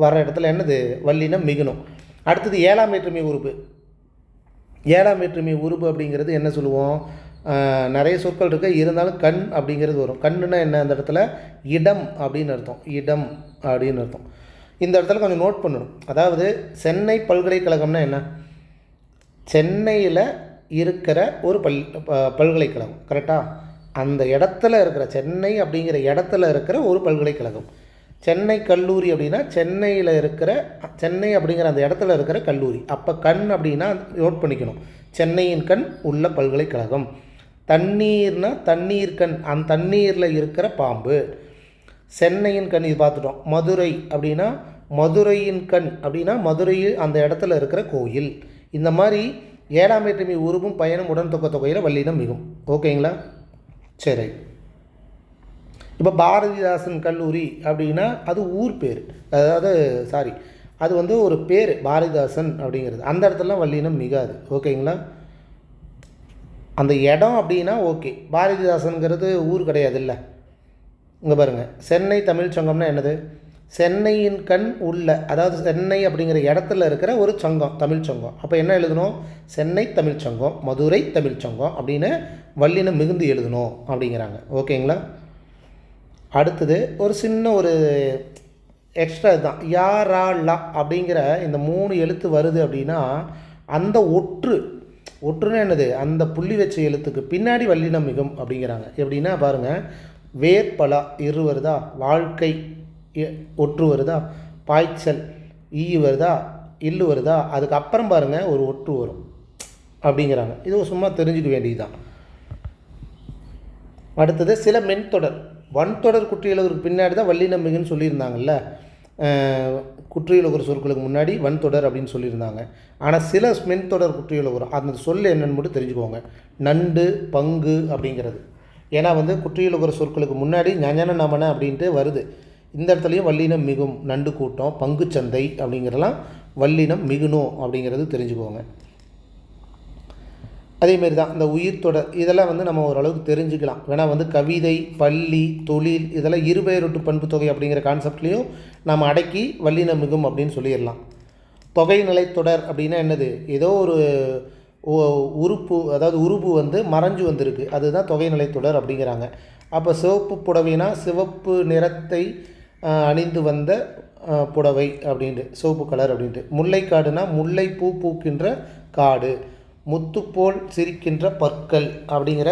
வர இடத்துல என்னது? வல்லினம் மிகணும். அடுத்தது ஏழாம் வேற்றுமை உருவு. ஏழாம் வேற்றுமை உருவு அப்படிங்கிறது என்ன சொல்லுவோம்? நிறைய சொற்கள் இருக்குது, இருந்தாலும் கண் அப்படிங்கிறது வரும். கண்ணுன்னா என்ன? அந்த இடத்துல இடம் அப்படின்னு அர்த்தம். இடம் அப்படின்னு அர்த்தம். இந்த இடத்துல கொஞ்சம் நோட் பண்ணணும். அதாவது சென்னை பல்கலைக்கழகம்னா என்ன? சென்னையில் இருக்கிற ஒரு பல்கலைக்கழகம். கரெக்டாக? அந்த இடத்துல இருக்கிற, சென்னை அப்படிங்கிற இடத்துல இருக்கிற ஒரு பல்கலைக்கழகம். சென்னை கல்லூரி அப்படின்னா சென்னையில் இருக்கிற, சென்னை அப்படிங்கிற அந்த இடத்துல இருக்கிற கல்லூரி. அப்போ கண் அப்படின்னா நோட் பண்ணிக்கணும், சென்னையின் கண் உள்ள பல்கலைக்கழகம். தண்ணீர்னா தண்ணீர் கண், அந்த தண்ணீரில் இருக்கிற பாம்பு. சென்னையின் கண் இது பார்த்துட்டோம். மதுரை அப்படின்னா மதுரையின் கண் அப்படின்னா மதுரையில் அந்த இடத்துல இருக்கிற கோயில். இந்த மாதிரி ஏழாம் வேற்றுமை உருவும் பயனும் உடன் தொகையில் வல்லினம் மிகும். ஓகேங்களா? சரி. இப்போ பாரதிதாசன் கல்லூரி அப்படின்னா அது ஊர் பேர், அதாவது அது வந்து ஒரு பேர், பாரதிதாசன் அப்படிங்கிறது. அந்த இடத்துலலாம் வல்லினம் மிகாது. ஓகேங்களா? அந்த இடம் அப்படின்னா ஓகே. பாரதிதாசனுங்கிறது ஊர் கிடையாது இல்லை. இங்கே பாருங்கள், சென்னை தமிழ் சங்கம்னா என்னது? சென்னையின் கண் உள்ள, அதாவது சென்னை அப்படிங்கிற இடத்துல இருக்கிற ஒரு சங்கம், தமிழ் சங்கம். அப்போ என்ன எழுதணும்? சென்னை தமிழ் சங்கம், மதுரை தமிழ் சங்கம் அப்படின்னு வல்லினம் மிகுந்து எழுதணும் அப்படிங்கிறாங்க. ஓகேங்களா? அடுத்தது ஒரு சின்ன ஒரு எக்ஸ்ட்ரா இதுதான். யா ரா லா அப்படிங்கிற இந்த 3 எழுத்து வருது அப்படின்னா அந்த ஒற்றுன்னு என்னது? அந்த புள்ளி வச்ச எழுத்துக்கு பின்னாடி வல்லினம் மிகும் அப்படிங்கிறாங்க. எப்படின்னா பாருங்கள், வேர்பலா இரு வருதா, வாழ்க்கை ஒற்று வருதா, பாய்ச்சல் ஈ வருதா, இல்லு வருதா, அதுக்கப்புறம் பாருங்கள் ஒரு ஒற்று வரும் அப்படிங்கிறாங்க. இது சும்மா தெரிஞ்சுக்க வேண்டியதுதான். அடுத்தது சில மென்தொடர், வன்தொடர் குற்றியலுக்கு பின்னாடி தான் வல்லினம் மிகுன்னு சொல்லியிருந்தாங்கல்ல. குற்றியலுகர் சொற்களுக்கு முன்னாடி வன்தொடர் அப்படின்னு சொல்லியிருந்தாங்க. ஆனால் சில மென்தொடர் குற்றியலுகர் அந்த சொல் என்னென்னு மட்டும் தெரிஞ்சுக்கோங்க. நண்டு, பங்கு அப்படிங்கிறது. ஏன்னா வந்து குற்றியலுகர் சொற்களுக்கு முன்னாடி ஞான நமன அப்படின்ட்டு வருது. இந்த இடத்துலையும் வல்லினம் மிகும். நண்டு கூட்டம், பங்கு சந்தை அப்படிங்கிறதெல்லாம் வல்லினம் மிகுணும் அப்படிங்கிறது தெரிஞ்சுக்கோங்க. அதேமாரி தான் இந்த உயிர் தொடர் இதெல்லாம் வந்து நம்ம ஓரளவுக்கு தெரிஞ்சுக்கலாம். வேணால் வந்து கவிதை, பள்ளி, தொழில் இதெல்லாம் இருபெயரொட்டு பண்புத்தொகை அப்படிங்கிற கான்செப்ட்லேயும் நம்ம அடக்கி வல்லின மிகும் அப்படின்னு சொல்லிடலாம். தொகைநிலை தொடர் அப்படின்னா என்னது? ஏதோ ஒரு உறுப்பு, அதாவது உருபு வந்து மறைஞ்சு வந்திருக்கு, அதுதான் தொகைநிலை தொடர் அப்படிங்கிறாங்க. அப்போ சிவப்பு புடவைனா சிவப்பு நிறத்தை அணிந்து வந்த புடவை அப்படின்ட்டு, சிவப்பு கலர் அப்படின்ட்டு. முல்லைக்காடுனா முல்லை பூ பூக்கின்ற காடு, முத்துப்போல் சிரிக்கின்ற பற்கள் அப்படிங்கிற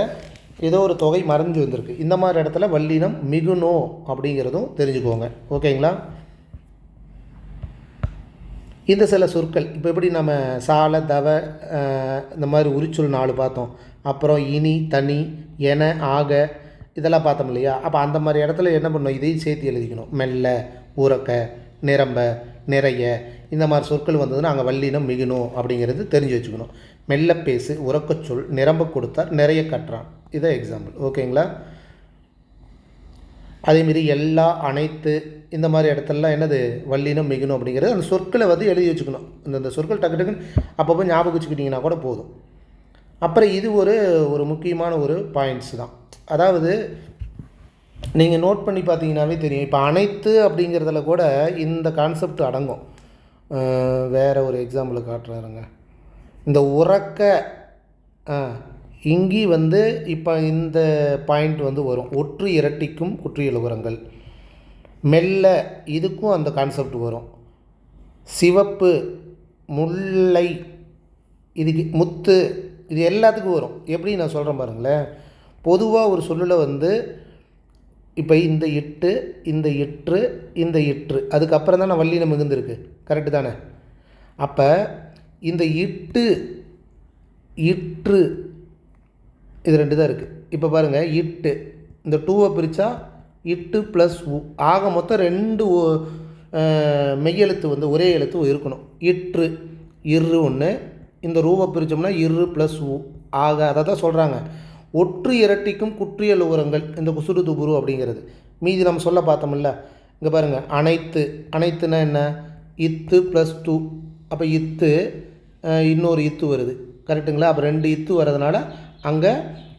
ஏதோ ஒரு தொகை மறைஞ்சு வந்திருக்கு. இந்த மாதிரி இடத்துல வல்லினம் மிகுனோ அப்படிங்கிறதும் தெரிஞ்சுக்கோங்க. ஓகேங்களா? இந்த சில சொற்கள் இப்போ எப்படி நம்ம சால, தவ, இந்த மாதிரி உரிச்சொல் 4 பார்த்தோம். அப்புறம் இனி, தனி, என, ஆக இதெல்லாம் பார்த்தோம் இல்லையா? அப்போ அந்த மாதிரி இடத்துல என்ன பண்ணணும்? இதையும் சேர்த்து எழுதிக்கணும். மெல்ல, உறக்க, நிரம்ப, நிறைய இந்த மாதிரி சொற்கள் வந்ததுன்னா அங்கே வல்லினம் மிகுணும் அப்படிங்கிறது தெரிஞ்சு வச்சுக்கணும். மெல்ல பேசு, உறக்கச் சொல், நிரம்ப கொடுத்தார், நிறைய கட்டுறான். இதை எக்ஸாம்பிள். ஓகேங்களா? அதேமாரி எல்லா, அனைத்து இந்த மாதிரி இடத்துலலாம் என்னது? வல்லினம் மிகுணும் அப்படிங்கிறது அந்த சொற்களை வந்து எழுதி வச்சுக்கணும். இந்த சொற்கள் டக்கு டக்குன்னு அப்பப்போ ஞாபகம் வச்சுக்கிட்டிங்கன்னா கூட போதும். அப்புறம் இது ஒரு முக்கியமான ஒரு பாயிண்ட்ஸ் தான். அதாவது நீங்கள் நோட் பண்ணி பார்த்தீங்கன்னாவே தெரியும். இப்போ அனைத்து அப்படிங்கிறதுல கூட இந்த கான்செப்ட் அடங்கும். வேறு ஒரு எக்ஸாம்பிள் காட்டுறாருங்க. இந்த உறக்க இங்கி வந்து இப்போ இந்த பாயிண்ட் வந்து வரும். ஒற்று இரட்டிக்கும் குற்றியலுகரங்கள். மெல்ல இதுக்கும் அந்த கான்செப்ட் வரும். சிவப்பு, முல்லை, இதுக்கு முத்து, இது எல்லாத்துக்கும் வரும். எப்படி நான் சொல்கிறேன் பாருங்களேன். பொதுவாக ஒரு சொல்லில் வந்து இப்போ இந்த இட்டு, இந்த இற்று, இந்த இற்று, அதுக்கப்புறம் தான் வல்லினம் மிகுந்திருக்கு. கரெக்டு தானே? அப்போ இந்த இட்டு, இற்று இது 2 தான் இருக்குது. இப்போ பாருங்கள், இட்டு இந்த 2வை பிரித்தா இட்டு ப்ளஸ் உ ஆக மொத்தம் 2 மெய்யெழுத்து வந்து ஒரே எழுத்து இருக்கணும். இற்று, இரு ஒன்று, இந்த ரூவை பிரித்தோம்னா இரு ப்ளஸ் உ ஆக. அதை தான் சொல்கிறாங்க ஒற்று இரட்டிக்கும் குற்றியலுகரங்கள் இந்த குசுறு துபுரு அப்படிங்கிறது. மீதி நம்ம சொல்ல பார்த்தோம்ல. இங்கே பாருங்கள், அனைத்து, அனைத்துனா என்ன? இத்து ப்ளஸ் 2, அப்போ இத்து இன்னொரு இத்து வருது. கரெக்டுங்களா? அப்போ 2 இத்து வர்றதுனால அங்கே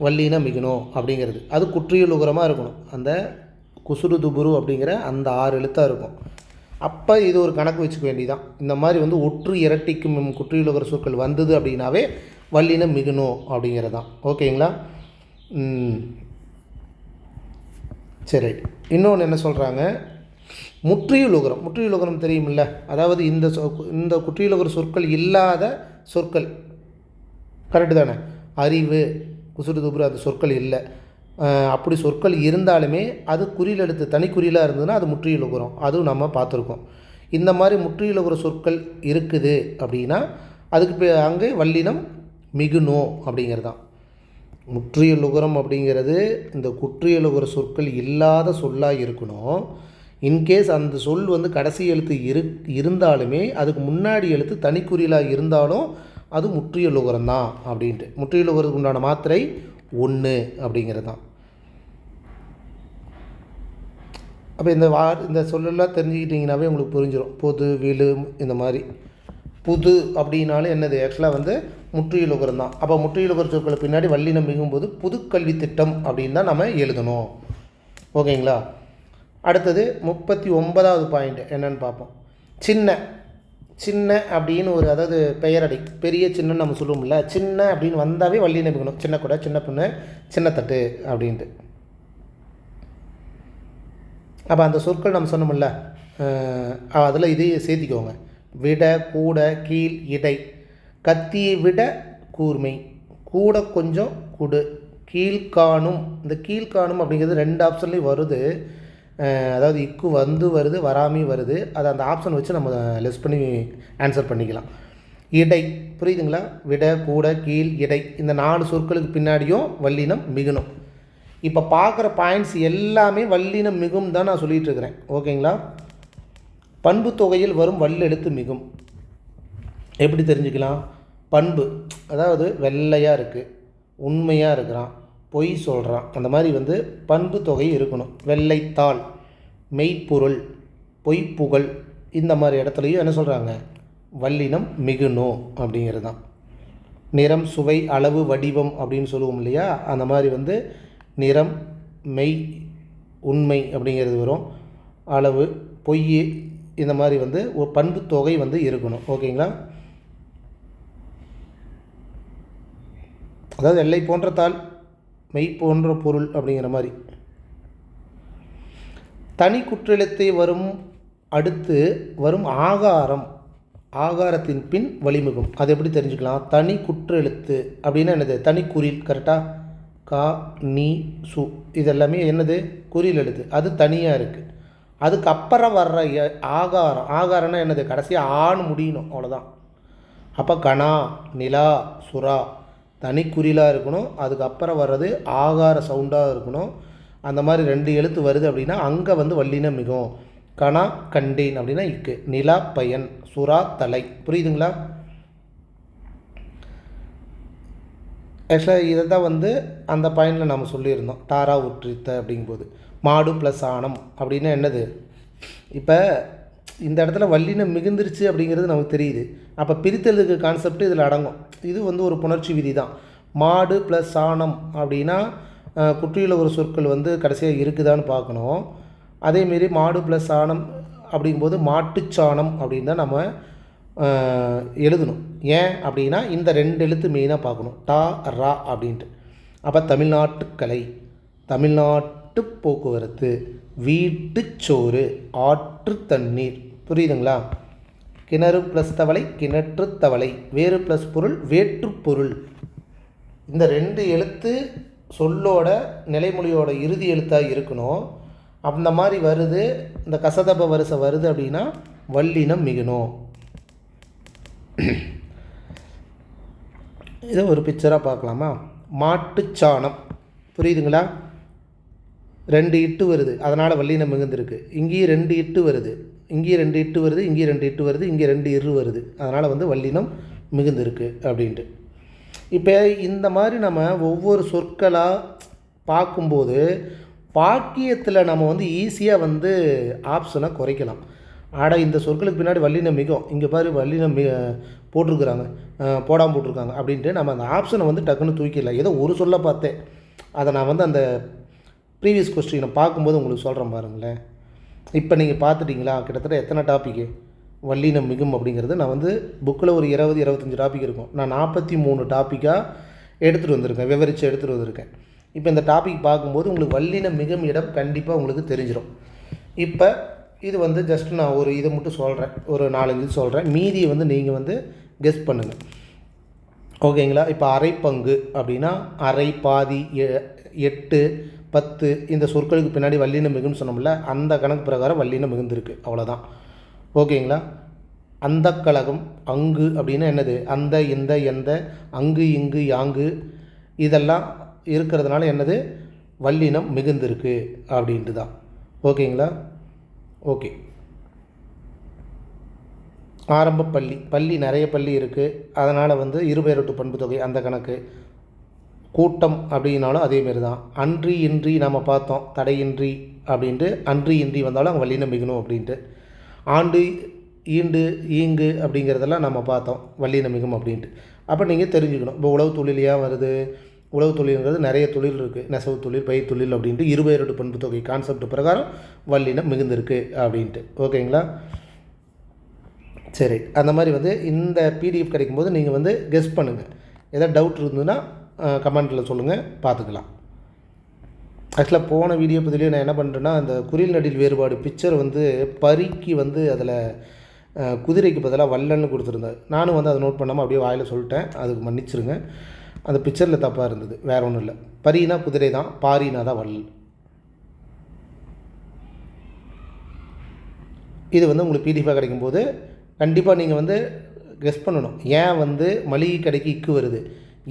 வல்லினம் மிகணும் அப்படிங்கிறது. அது குற்றியலுகரமாக இருக்கணும். அந்த குசுறு துபுரு அப்படிங்கிற அந்த 6 எழுத்தாக இருக்கும். அப்போ இது ஒரு கணக்கு வச்சுக்க வேண்டியதான். இந்த மாதிரி வந்து ஒற்று இரட்டிக்கும் குற்றியலுகர சொற்கள் வந்தது அப்படின்னாவே வல்லினம் மிகணும் அப்படிங்கிறது தான். ஓகேங்களா? சரி, இன்னொன்று என்ன சொல்கிறாங்க? முற்றியலுகரம். முற்றியலுகரம் தெரியுமில்ல? அதாவது இந்த குற்றியலுகர சொற்கள் இல்லாத சொற்கள். கரெக்டு தானே? அறிவு, குசுறு துபுரு அந்த சொற்கள் இல்லை. அப்படி சொற்கள் இருந்தாலுமே அது குறியில் எழுத்து தனிக்குறியிலாக இருந்ததுன்னா அது முற்றியலுகரம். அதுவும் நம்ம பார்த்துருக்கோம். இந்த மாதிரி முற்றியலுகர சொற்கள் இருக்குது அப்படின்னா அதுக்கு அங்கே வல்லினம் மிகுணும் அப்படிங்கிறது தான். முற்றியலுகரம் அப்படிங்கிறது இந்த குற்றியலுகர சொற்கள் இல்லாத சொல்லாக இருக்கணும். இன்கேஸ் அந்த சொல் வந்து கடைசி எழுத்து இருந்தாலுமே அதுக்கு முன்னாடி எழுத்து தனிக்குறியிலாக இருந்தாலும் அது முற்றியலுகரம் தான் அப்படின்ட்டு. முற்றியலுகரத்துக்கு உண்டான மாத்திரை 1 அப்படிங்கிறது தான். அப்போ இந்த சொல்லலாம் தெரிஞ்சுக்கிட்டிங்கனாவே உங்களுக்கு புரிஞ்சிடும். பொது, விழு இந்த மாதிரி. புது அப்படின்னாலும் என்னது? ஆக்சுவலாக வந்து முற்றியலுகரம் தான். அப்போ முற்றியலுகர சொற்களை பின்னாடி வல்லினம் மிகும்போது புதுக்கல்வி திட்டம் அப்படின்னு தான் நம்ம எழுதணும். ஓகேங்களா? அடுத்தது 39வது பாயிண்ட் என்னன்னு பார்ப்போம். சின்ன, சின்ன அப்படின்னு ஒரு, அதாவது பெயரடை, பெரிய சின்னன்னு நம்ம சொல்லுவோம்ல. சின்ன அப்படின்னு வந்தாவே வல்லினம் மிகணும். சின்ன கூட, சின்ன பொண்ணு, சின்ன தட்டு அப்படின்ட்டு. அப்போ அந்த சொற்கள் நம்ம சொன்னோம்ல, அதில் இதையும் சேர்த்திக்கோங்க. விட, கூட, கீழ், இடை. கத்தியை விட கூர்மை, கூட கொஞ்சம் குடு. கீழ்காணும், இந்த கீழ்காணும் அப்படிங்கிறது 2 ஆப்ஷன்லேயும் வருது. அதாவது இக்கு வந்து வருது, வராமே வருது. அதை அந்த ஆப்ஷன் வச்சு நம்ம லெஸ் பண்ணி ஆன்சர் பண்ணிக்கலாம். இடை, புரியுதுங்களா? விட, கூட, கீழ், இடை இந்த 4 சொற்களுக்கு பின்னாடியும் வல்லினம் மிகணும். இப்போ பார்க்குற பாயிண்ட்ஸ் எல்லாமே வல்லினம் மிகும் தான் நான் சொல்லிகிட்டு இருக்கிறேன். ஓகேங்களா? பண்பு தொகையில் வரும் வல்லெழுத்து மிகும். எப்படி தெரிஞ்சுக்கலாம்? பண்பு, அதாவது வெள்ளையாக இருக்குது, உண்மையாக இருக்கிறான், பொய் சொல்கிறான், அந்த மாதிரி வந்து பண்பு தொகை இருக்கணும். வெள்ளைத்தாள், மெய்ப்பொருள், பொய்ப்புகழ் இந்த மாதிரி இடத்துலையும் என்ன சொல்கிறாங்க? வல்லினம் மிகுணும் அப்படிங்கிறது தான். நிறம், சுவை, அளவு, வடிவம் அப்படின்னு சொல்லுவோம் இல்லையா, அந்த மாதிரி வந்து நிறம், மெய், உண்மை அப்படிங்கிறது வரும். அளவு, பொய், இந்த மாதிரி வந்து ஒரு பண்பு தொகை வந்து இருக்கணும். ஓகேங்களா? அதாவது எல்லை போன்ற தாள், மெய் போன்ற பொருள் அப்படிங்கிற மாதிரி. தனி குற்றெழுத்தை வரும் அடுத்து வரும் ஆகாரம், ஆகாரத்தின் பின் வழிமுகம். அது எப்படி தெரிஞ்சுக்கலாம்? தனி குற்றெழுத்து அப்படின்னா என்னது? தனி குறில். கரெக்டாக? கா, நீ, சு இதெல்லாமே என்னது? குறில் எழுத்து. அது தனியாக இருக்குது. அதுக்கப்புறம் வர்ற ஆகாரம், ஆகாரம்னா என்னது? கடைசியாக ஆண் முடியணும், அவ்வளோதான். அப்போ கணா, நிலா, சுறா தனி குறிலாக இருக்கணும். அதுக்கப்புறம் வர்றது ஆகார சவுண்டாக இருக்கணும். அந்த மாதிரி 2 எழுத்து வருது அப்படின்னா அங்கே வந்து வல்லினம் மிகும். கணா கண்டேன் அப்படின்னா இக்கு, நிலா பயன், சுறா தலை. புரியுதுங்களா? ஆக்சுவலாக இதை தான் வந்து அந்த பாயிண்டில் நம்ம சொல்லியிருந்தோம். டாரா உற்றித்த அப்படிங்கும்போது மாடு ப்ளஸ் ஆணம் அப்படின்னா என்னது? இப்போ இந்த இடத்துல வல்லினம் மிகுந்துருச்சு அப்படிங்கிறது நமக்கு தெரியுது. அப்போ பிரித்தலுக்கு கான்செப்ட் இதில் அடங்கும். இது வந்து ஒரு புணர்ச்சி விதி தான். மாடு ப்ளஸ் சாணம் அப்படின்னா குற்றியில் ஒரு சொற்கள் வந்து கடைசியாக இருக்குதான்னு பார்க்கணும். அதேமாரி மாடு ப்ளஸ் சாணம் அப்படிங்கும்போது மாட்டுச்சாணம் அப்படின்னு தான் நம்ம எழுதணும். ஏன் அப்படின்னா இந்த 2 எழுத்து மெயினாக பார்க்கணும். டா, ரா அப்படின்ட்டு. அப்போ தமிழ்நாட்டுக்கலை, தமிழ்நாட்டு போக்குவரத்து, வீட்டுச்சோறு, ஆற்று தண்ணீர். புரியுதுங்களா? கிணறு ப்ளஸ் தவளை, கிணற்று தவளை. வேறு ப்ளஸ் பொருள், வேற்று பொருள். இந்த 2 எழுத்து சொல்லோட நிலைமொழியோட இறுதி எழுத்தாக இருக்கணும். அந்த மாதிரி வருது, இந்த கசதப வரிசை வருது அப்படின்னா வல்லினம் மிகணும். இதை ஒரு பிக்சராக பார்க்கலாமா? மாட்டுச்சாணம். புரியுதுங்களா? 2 இட்டு வருது, அதனால் வல்லினம் மிகுந்திருக்கு. இங்கேயும் 2 இட்டு வருது, இங்கேயும் 2 இட்டு வருது, இங்கேயும் 2 இட்டு வருது, இங்கே 2 இரு வருது, அதனால் வந்து வல்லினம் மிகுந்திருக்கு அப்படின்ட்டு. இப்போ இந்த மாதிரி நம்ம ஒவ்வொரு சொற்களாக பார்க்கும்போது வாக்கியத்தில் நம்ம வந்து ஈஸியாக வந்து ஆப்ஷனை குறைக்கலாம். ஆனால் இந்த சொற்களுக்கு பின்னாடி வல்லினம் மிகும், இங்கே பாரு வல்லினம் போட்டிருக்குறாங்க, போடாமல் போட்டிருக்காங்க அப்படின்ட்டு நம்ம அந்த ஆப்ஷனை வந்து டக்குன்னு தூக்கிடலாம். ஏதோ ஒரு சொல்ல பார்த்தேன், அதை நான் வந்து அந்த ப்ரீவியஸ் கொஸ்டினை பார்க்கும்போது உங்களுக்கு சொல்கிறேன் பாருங்களேன். இப்போ நீங்கள் பார்த்துட்டிங்களா? கிட்டத்தட்ட எத்தனை டாப்பிக்கு வல்லினம் மிகும் அப்படிங்கிறது நான் வந்து புக்கில் ஒரு 20-25 டாபிக் இருக்கும். நான் 43 டாப்பிக்காக எடுத்துகிட்டு வந்திருக்கேன், விவரித்து எடுத்துகிட்டு வந்திருக்கேன். இப்போ இந்த டாபிக் பார்க்கும்போது உங்களுக்கு வல்லினம் மிகும் இடம் கண்டிப்பாக உங்களுக்கு தெரிஞ்சிடும். இப்போ இது வந்து ஜஸ்ட் நான் ஒரு இதை மட்டும் சொல்கிறேன், ஒரு 4-5 சொல்கிறேன், மீதியை வந்து நீங்கள் வந்து கெஸ் பண்ணுங்கள். ஓகேங்களா? இப்போ அரை பங்கு அப்படின்னா அரை, பாதி, 8, 10 இந்த சொற்களுக்கு பின்னாடி வல்லினம் மிகுன்னு சொன்னோம்ல, அந்த கணக்கு பிரகாரம் வல்லினம் மிகுந்திருக்கு, அவ்வளோதான். ஓகேங்களா? அந்த கழகம், அங்கு அப்படின்னா என்னது? அந்த, இந்த, எந்த, அங்கு, இங்கு, யாங்கு இதெல்லாம் இருக்கிறதுனால என்னது? வல்லினம் மிகுந்திருக்கு அப்படின்ட்டு தான். ஓகேங்களா? ஓகே. ஆரம்ப பள்ளி, பள்ளி நிறைய பள்ளி இருக்குது, அதனால் வந்து இருபெயரொட்டு பண்பு தொகை அந்த கணக்கு. கூட்டம் அப்படின்னாலும் அதேமாரி தான். அன்றி இன்றி நம்ம பார்த்தோம், தடையின்றி அப்படின்ட்டு. அன்றி இன்றி வந்தாலும் அங்கே வல்லினம் மிகணும் அப்படின்ட்டு. ஆண்டு, ஈண்டு, ஈங்கு அப்படிங்கிறதெல்லாம் நம்ம பார்த்தோம், வல்லினம் மிகும் அப்படின்ட்டு. அப்போ நீங்கள் தெரிஞ்சுக்கணும். இப்போ உழவு தொழிலையாக வருது, உழவு தொழில்ங்கிறது நிறைய தொழில் இருக்குது, நெசவு தொழில், பயிர் தொழில் அப்படின்ட்டு. இருபெயரொட்டு பண்பு தொகை கான்செப்ட் பிரகாரம் வல்லினம் மிகுந்திருக்கு அப்படின்ட்டு. ஓகேங்களா? சரி, அந்த மாதிரி வந்து இந்த பிடிஎஃப் கிடைக்கும்போது நீங்கள் வந்து கெஸ் பண்ணுங்கள். எதாவது டவுட் இருந்ததுன்னா கமெண்ட்டில் சொல்லுங்கள், பார்த்துக்கலாம். ஆக்சுவலாக போன வீடியோ பதிலே நான் என்ன பண்ணுறேன்னா, அந்த குறில் நடில் வேறுபாடு பிக்சர் வந்து பரிக்கு வந்து அதில் குதிரைக்கு பதிலாக வல்லன்னு கொடுத்துருந்தேன். நானும் வந்து அதை நோட் பண்ணாமல் அப்படியே வாயில் சொல்லிட்டேன், அதுக்கு மன்னிச்சிருங்க. அந்த பிக்சரில் தப்பாக இருந்தது, வேறு ஒன்றும் இல்லை. பரினா குதிரை தான், பாரினா தான் வள்ளல். இது வந்து உங்களுக்கு பிடிஎஃபாக கிடைக்கும்போது கண்டிப்பாக நீங்கள் வந்து கெஸ் பண்ணணும். ஏன் வந்து மளிகை கடைக்கு இக்கு வருது,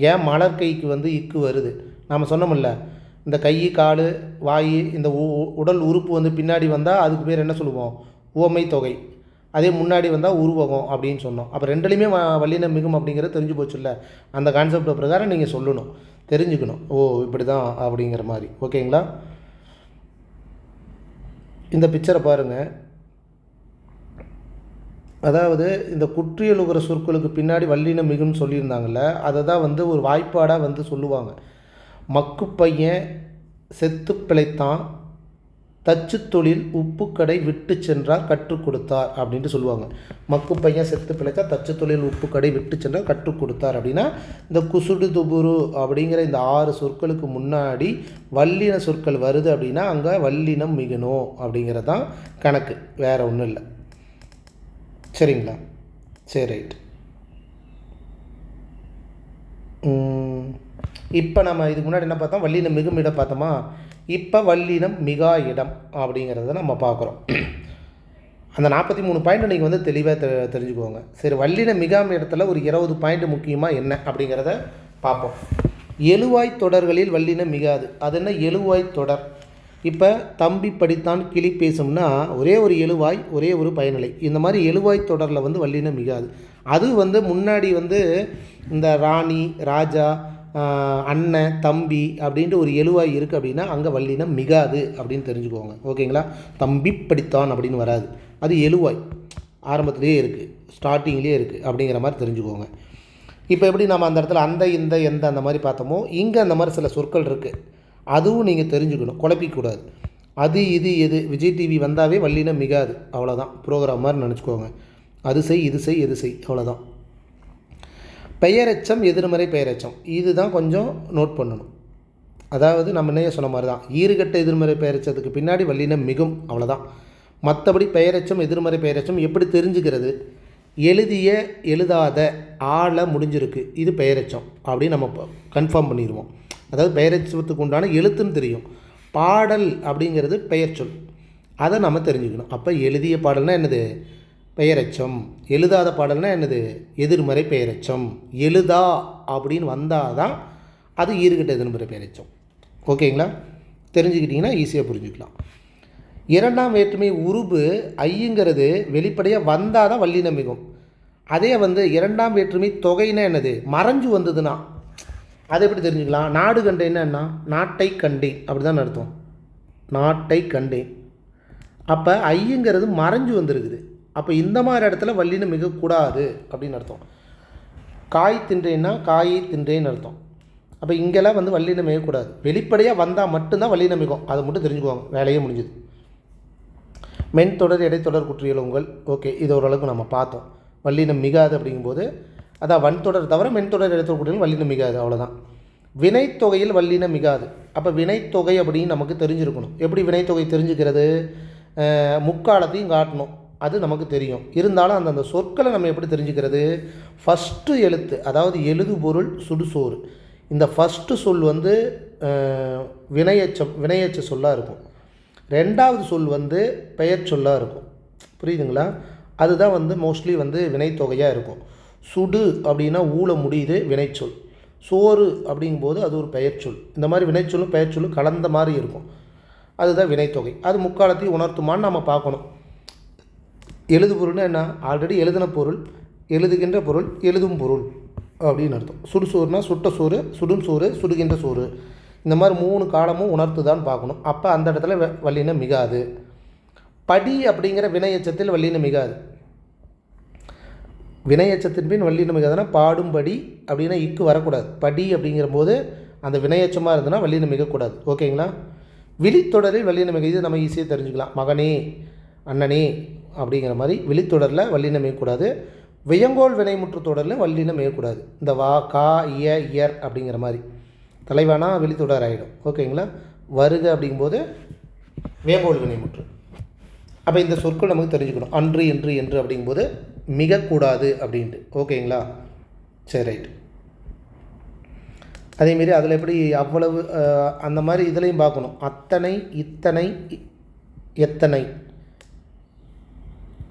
ஏன் மலர் கைக்கு வந்து இக்கு வருது? நாம் சொன்னோம்ல, இந்த கை, கால், வாய், இந்த உடல் உறுப்பு வந்து பின்னாடி வந்தால் அதுக்கு பேர் என்ன சொல்லுவோம்? உவமை தொகை. அதே முன்னாடி வந்தால் உருவகம் அப்படின்னு சொன்னோம். அப்போ ரெண்டுலேயுமே வல்லினம் மிகும் அப்படிங்கிறது தெரிஞ்சு போச்சுல்ல. அந்த கான்செப்ட் பிரகாரம் நீங்கள் சொல்லணும், தெரிஞ்சுக்கணும். ஓ இப்படி தான் அப்படிங்கிற மாதிரி. ஓகேங்களா? இந்த பிக்சரை பாருங்கள். அதாவது இந்த குற்றியலுகிற சொற்களுக்கு பின்னாடி வல்லினம் மிகுன்னு சொல்லியிருந்தாங்கள்ல, அதை தான் வந்து ஒரு வாய்ப்பாடாக வந்து சொல்லுவாங்க. மக்கு பையன் செத்து பிழைத்தான், தச்சு தொழில் உப்புக்கடை விட்டு சென்றார் கற்றுக் கொடுத்தார் அப்படின்ட்டு சொல்லுவாங்க. மக்கு பையன் செத்து பிழைத்தா, தச்சு தொழில் உப்புக்கடை விட்டு சென்றார் கற்றுக் கொடுத்தார் அப்படின்னா, இந்த குசுடு துபுரு அப்படிங்கிற இந்த 6 சொற்களுக்கு முன்னாடி வல்லின சொற்கள் வருது அப்படின்னா அங்கே வல்லினம் மிகணும் அப்படிங்கிறது தான் கணக்கு, வேறு ஒன்றும் இல்லை. சரிங்களா? சரி, ரைட். இப்போ நம்ம இதுக்கு முன்னாடி என்ன பார்த்தோம்? வல்லினம் மிகும் இடம் பார்த்தோமா? இப்போ வல்லினம் மிகா இடம் அப்படிங்கிறத நம்ம பார்க்குறோம். அந்த 43 பாயிண்ட் நீங்கள் வந்து தெளிவாக தெரிஞ்சுக்குவோங்க. சரி, வல்லினம் மிகாம இடத்துல ஒரு 20 பாயிண்ட் முக்கியமாக என்ன அப்படிங்கிறத பார்ப்போம். எழுவாய் தொடர்களில் வல்லினம் மிகாது. அது என்ன எழுவாய் தொடர்? இப்போ தம்பி படித்தான் கிளி பேசும்னா ஒரே ஒரு எழுவாய், ஒரே ஒரு பயனிலை. இந்த மாதிரி எழுவாய் தொடரில் வந்து வல்லினம் மிகாது. அது வந்து முன்னாடி வந்து இந்த ராணி, ராஜா, அண்ணன், தம்பி அப்படின்ட்டு ஒரு எழுவாய் இருக்குது அப்படின்னா அங்கே வல்லினம் மிகாது அப்படின்னு தெரிஞ்சுக்கோங்க. ஓகேங்களா? தம்பி படித்தான் அப்படின்னு வராது, அது எழுவாய், ஆரம்பத்துலேயே இருக்குது, ஸ்டார்டிங்லேயே இருக்குது அப்படிங்கிற மாதிரி தெரிஞ்சுக்கோங்க. இப்போ எப்படி நம்ம அந்த இடத்துல அந்த, இந்த, எந்த அந்த மாதிரி பார்த்தோமோ, இங்கே அந்த மாதிரி சில சொற்கள் இருக்குது, அதுவும் நீங்கள் தெரிஞ்சுக்கணும், குழப்பிக்கூடாது. அது, இது, எது, விஜய் டிவி வந்தாவே வல்லினம் மிகாது, அவ்வளோதான். ப்ரோக்ராம் மாதிரி நினச்சிக்கோங்க. அது செய், இது செய், எது செய், அவ்வளோதான். பெயரெச்சம், எதிர்மறை பெயரெச்சம், இது தான் கொஞ்சம் நோட் பண்ணணும். அதாவது நம்ம என்ன சொன்ன மாதிரி தான், ஈறுகட்ட எதிர்மறை பெயரெச்சத்துக்கு பின்னாடி வல்லினம் மிகும், அவ்வளோதான். மற்றபடி பெயரெச்சம், எதிர்மறை பெயரெச்சம் எப்படி தெரிஞ்சுக்கிறது? எழுதிய, எழுதாத, ஆள முடிஞ்சிருக்கு, இது பெயரெச்சம் அப்படின்னு நம்ம கன்ஃபார்ம் பண்ணிடுவோம். அதாவது பெயரெச்சத்துக்கு உண்டான எழுத்துன்னு தெரியும். பாடல் அப்படிங்கிறது பெயர் சொல், அதை நம்ம தெரிஞ்சுக்கணும். அப்போ எழுதிய பாடல்னால் என்னது? பெயரெச்சம். எழுதாத பாடல்னால் என்னது? எதிர்மறை பெயரெச்சம். எழுதா அப்படின்னு வந்தால் தான் அது ஈறுகட்ட எதிர்மறை பெயரெச்சம். ஓகேங்களா? தெரிஞ்சுக்கிட்டிங்கன்னா ஈஸியாக புரிஞ்சுக்கலாம். இரண்டாம் வேற்றுமை உருபு ஐங்கிறது வெளிப்படையாக வந்தால் தான் வல்லினம் மிகும். அதே வந்து இரண்டாம் வேற்றுமை தொகைன்னா என்னது? மறைஞ்சு வந்ததுன்னா அதை எப்படி தெரிஞ்சுக்கலாம்? நாடு கண்டேன்னா என்ன? நாட்டை கண்டேன் அப்படி தான் அர்த்தம். நாட்டை கண்டேன். அப்போ ஐங்கிறது மறைஞ்சு வந்துருக்குது. அப்போ இந்த மாதிரி இடத்துல வல்லினம் மிகக்கூடாது அப்படின்னு அர்த்தம். காய் தின்றேன்னா காயை தின்றேன்னு அர்த்தம். அப்போ இங்கெல்லாம் வந்து வல்லினம் மிகக்கூடாது. வெளிப்படையாக வந்தால் மட்டும்தான் வல்லினம் மிகும், அதை மட்டும் தெரிஞ்சுக்குவாங்க, வேலையே முடிஞ்சுது. மென்தொடர், இடைத்தொடர், குற்றியலுங்கள், ஓகே, இது ஓரளவுக்கு நம்ம பார்த்தோம். வல்லினம் மிகாது அப்படிங்கும்போது அதான் வன்தொடர் தவிர மென்தொடர், இடைத்தொடர், குற்றியல் வல்லினம் மிகாது, அவ்வளோதான். வினைத்தொகையில் வல்லினம் மிகாது. அப்போ வினைத்தொகை அப்படின்னு நமக்கு தெரிஞ்சிருக்கணும். எப்படி வினைத்தொகை தெரிஞ்சுக்கிறது? முக்காலத்தையும் காட்டணும், அது நமக்கு தெரியும். இருந்தாலும் அந்தந்த சொற்களை நம்ம எப்படி தெரிஞ்சுக்கிறது? ஃபஸ்ட்டு எழுத்து, அதாவது எழுது பொருள் சுடுசோறு, இந்த ஃபஸ்ட்டு சொல் வந்து வினையச்ச சொல்லாக இருக்கும். ரெண்டாவது சொல் வந்து பெயர் சொல்லாக இருக்கும். புரியுதுங்களா? அதுதான் வந்து மோஸ்ட்லி வந்து வினைத்தொகையாக இருக்கும். சுடு அப்படின்னா ஊழ முடியுது, வினைச்சொல். சோறு அப்படிங்கும்போது அது ஒரு பெயர் சொல். இந்த மாதிரி வினைச்சொல்லும் பெயர் சொல்லும் கலந்த மாதிரி இருக்கும், அதுதான் வினைத்தொகை. அது முக்காலத்தையும் உணர்த்துமான்னு நம்ம பார்க்கணும். எழுது பொருள்னா என்ன? ஆல்ரெடி எழுதின பொருள், எழுதுகின்ற பொருள், எழுதும் பொருள் அப்படின்னு அர்த்தம். சுடுசோறுனா சுட்ட சோறு, சுடும் சோறு, சுடுகின்ற சோறு, இந்த மாதிரி 3 காலமும் உணர்த்துதான்னு பார்க்கணும். அப்போ அந்த இடத்துல வல்லினம் மிகாது. படி அப்படிங்கிற வினையச்சத்தில் வல்லினம் மிகாது. வினையச்சத்தின் பின் வல்லினம் மிகாதுன்னா பாடும்படி அப்படின்னா இக்கு வரக்கூடாது. படி அப்படிங்கிற போது அந்த வினையச்சமாக இருந்ததுன்னா வல்லினம் மிகக்கூடாது. ஓகேங்களா? விழித்தொடரில் வல்லினம் மிக, இது நம்ம ஈஸியாக தெரிஞ்சுக்கலாம். மகனே, அண்ணனே அப்படிங்கிற மாதிரி விழித்தொடரில் வல்லினம் மிகக்கூடாது. வியங்கோல் வினைமுற்று தொடரில் வல்லினம் மிகக்கூடாது. இந்த வா, கா, இய, இயர் அப்படிங்கிற மாதிரி தலைவானா விழித்தொடர் ஆகிடும். ஓகேங்களா? வருக அப்படிங்கும்போது வியங்கோல் வினைமுற்று. அப்போ இந்த சொற்கள் நமக்கு தெரிஞ்சுக்கணும். அன்று, என்று, என்று அப்படிங்கும்போது மிகக்கூடாது அப்படின்ட்டு. ஓகேங்களா? சரி, ரைட். அதேமாரி அதில் எப்படி அவ்வளவு அந்த மாதிரி இதுலேயும் பார்க்கணும். அத்தனை, இத்தனை, எத்தனை.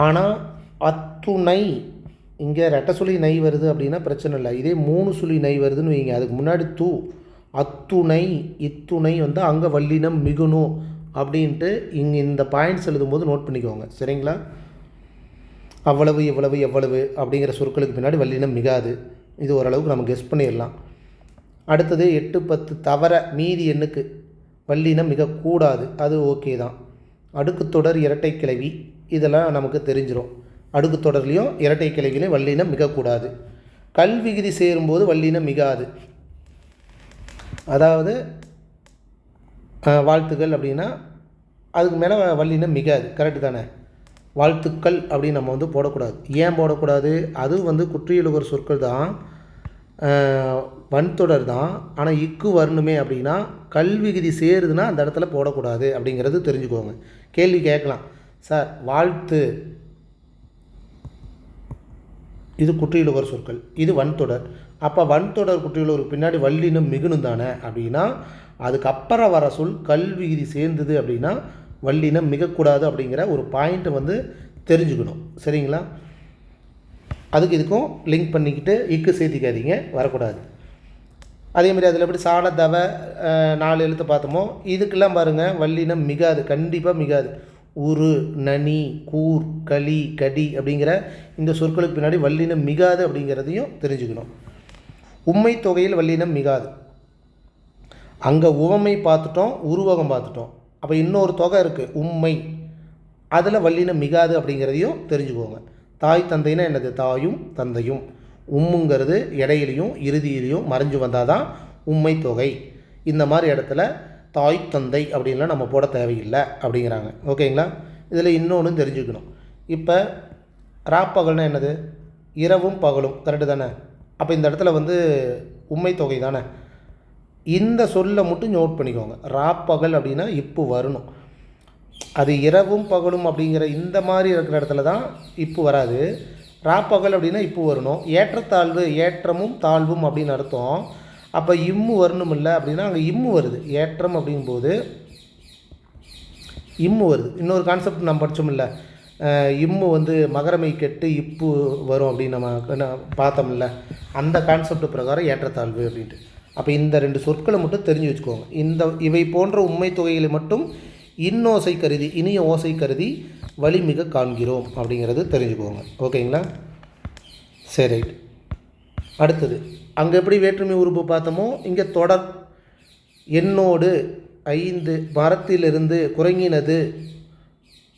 ஆனால் அத்துணை, இங்கே ரெட்டை சுழி நை வருது அப்படின்னா பிரச்சனை இல்லை. இதே 3 சுழி நை வருதுன்னு வைங்க, அதுக்கு முன்னாடி தூ, அத்துணை, இத்துணை வந்து அங்கே வல்லினம் மிகுணும் அப்படின்ட்டு இங்கே இந்த பாயிண்ட்ஸ் எழுதும்போது நோட் பண்ணிக்கோங்க. சரிங்களா? அவ்வளவு, இவ்வளவு, எவ்வளவு அப்படிங்கிற சொற்களுக்கு பின்னாடி வல்லினம் மிகாது. இது ஓரளவுக்கு நம்ம கெஸ் பண்ணிடலாம். அடுத்தது 8, 10 தவிர மீதி எண்ணுக்கு வல்லினம் மிகக்கூடாது, அது ஓகே தான். அடுக்கு தொடர், இரட்டை கிளவி, இதெல்லாம் நமக்கு தெரிஞ்சிடும். அடுக்கு தொடர்லையும் இரட்டை கிளைகளையும் வல்லினம் மிகக்கூடாது. கல் விகுதி சேரும்போது வல்லினம் மிகாது. அதாவது வாழ்த்துக்கள் அப்படின்னா அதுக்கு மேலே வல்லினம் மிகாது. கரெக்டு தானே? வாழ்த்துக்கள் அப்படின்னு நம்ம வந்து போடக்கூடாது. ஏன் போடக்கூடாது? அது வந்து குற்றியலுகர் சொற்கள் தான், வன்தொடர் தான். ஆனால் இக்கு வரணுமே அப்படின்னா கல் விகுதி சேருதுன்னா அந்த இடத்துல போடக்கூடாது அப்படிங்கிறது தெரிஞ்சுக்கோங்க. கேள்வி கேட்கலாம், சார் வாழ்த்து இது குற்றியலுகர் சொற்கள், இது வன்தொடர், அப்போ வன்தொடர் குற்றியலுகருக்கு பின்னாடி வல்லினம் மிகுணும் தானே அப்படின்னா அதுக்கப்புறம் வர சொல் கல் விகுதி சேர்ந்தது அப்படின்னா வல்லினம் மிகக்கூடாது அப்படிங்கிற ஒரு பாயிண்ட்டை வந்து தெரிஞ்சுக்கணும். சரிங்களா? அதுக்கு இதுக்கும் லிங்க் பண்ணிக்கிட்டு இக்கு சேர்த்திக்காதீங்க, வரக்கூடாது. அதேமாதிரி அதில் எப்படி சால தவ 4 எழுத்து பார்த்தோமோ இதுக்கெல்லாம் பாருங்கள் வல்லினம் மிகாது, கண்டிப்பாக மிகாது. உரு, நனி, கூர், களி, கடி அப்படிங்கிற இந்த சொற்களுக்கு பின்னாடி வல்லினம் மிகாது அப்படிங்கிறதையும் தெரிஞ்சுக்கணும். உம்மை தொகையில் வல்லினம் மிகாது. அங்கே உவமை பார்த்துட்டோம், உருவகம் பார்த்துட்டோம். அப்போ இன்னொரு தொகை இருக்குது உம்மை, அதில் வல்லினம் மிகாது அப்படிங்கிறதையும் தெரிஞ்சுக்கோங்க. தாய் தந்தைன்னா என்னது? தாயும் தந்தையும். உம்முங்கிறது இடையிலையும் இறுதியிலையும் மறைஞ்சு வந்தால் தான் உம்மை தொகை. இந்த மாதிரி இடத்துல தாய் தந்தை அப்படின்லாம் நம்ம போட தேவையில்லை அப்படிங்கிறாங்க. ஓகேங்களா? இதில் இன்னொன்று தெரிஞ்சுக்கணும். இப்போ ராப்பகல்னால் என்னது? இரவும் பகலும். கரெக்டு தானே? அப்போ இந்த இடத்துல வந்து உம்மை தொகை தானே. இந்த சொல்லை மட்டும் நோட் பண்ணிக்கோங்க. ராப்பகல் அப்படின்னா இப்போ வரணும். அது இரவும் பகலும் அப்படிங்கிற இந்த மாதிரி இருக்கிற இடத்துல தான் இப்போ வராது. ராப்பகல் அப்படின்னா இப்போ வரணும். ஏற்றத்தாழ்வு, ஏற்றமும் தாழ்வும் அப்படின்னு அர்த்தம். அப்போ இம்மு வரணும் இல்லை அப்படின்னா அங்கே இம்மு வருது. ஏற்றம் அப்படிங்கும்போது இம்மு வருது. இன்னொரு கான்செப்ட் நம்ம படித்தோம் இல்லை, இம்மு வந்து மகரமை கெட்டு இப்பு வரும் அப்படின்னு நம்ம பார்த்தோம்ல, அந்த கான்செப்ட் பிரகாரம் ஏற்றத்தாழ்வு அப்படின்ட்டு. அப்போ இந்த 2 சொற்களை மட்டும் தெரிஞ்சு வச்சுக்கோங்க. இவை போன்ற உண்மை தொகைகளை மட்டும் இன்னோசை கருதி, இனிய ஓசை கருதி வலிமிக காண்கிறோம் அப்படிங்கிறது தெரிஞ்சுக்கோங்க. ஓகேங்களா? சரி, அடுத்தது அங்கே எப்படி வேற்றுமை உறுப்பு பார்த்தோமோ இங்கே தொடர். என்னோடு 5 மரத்திலிருந்து குறைங்கினது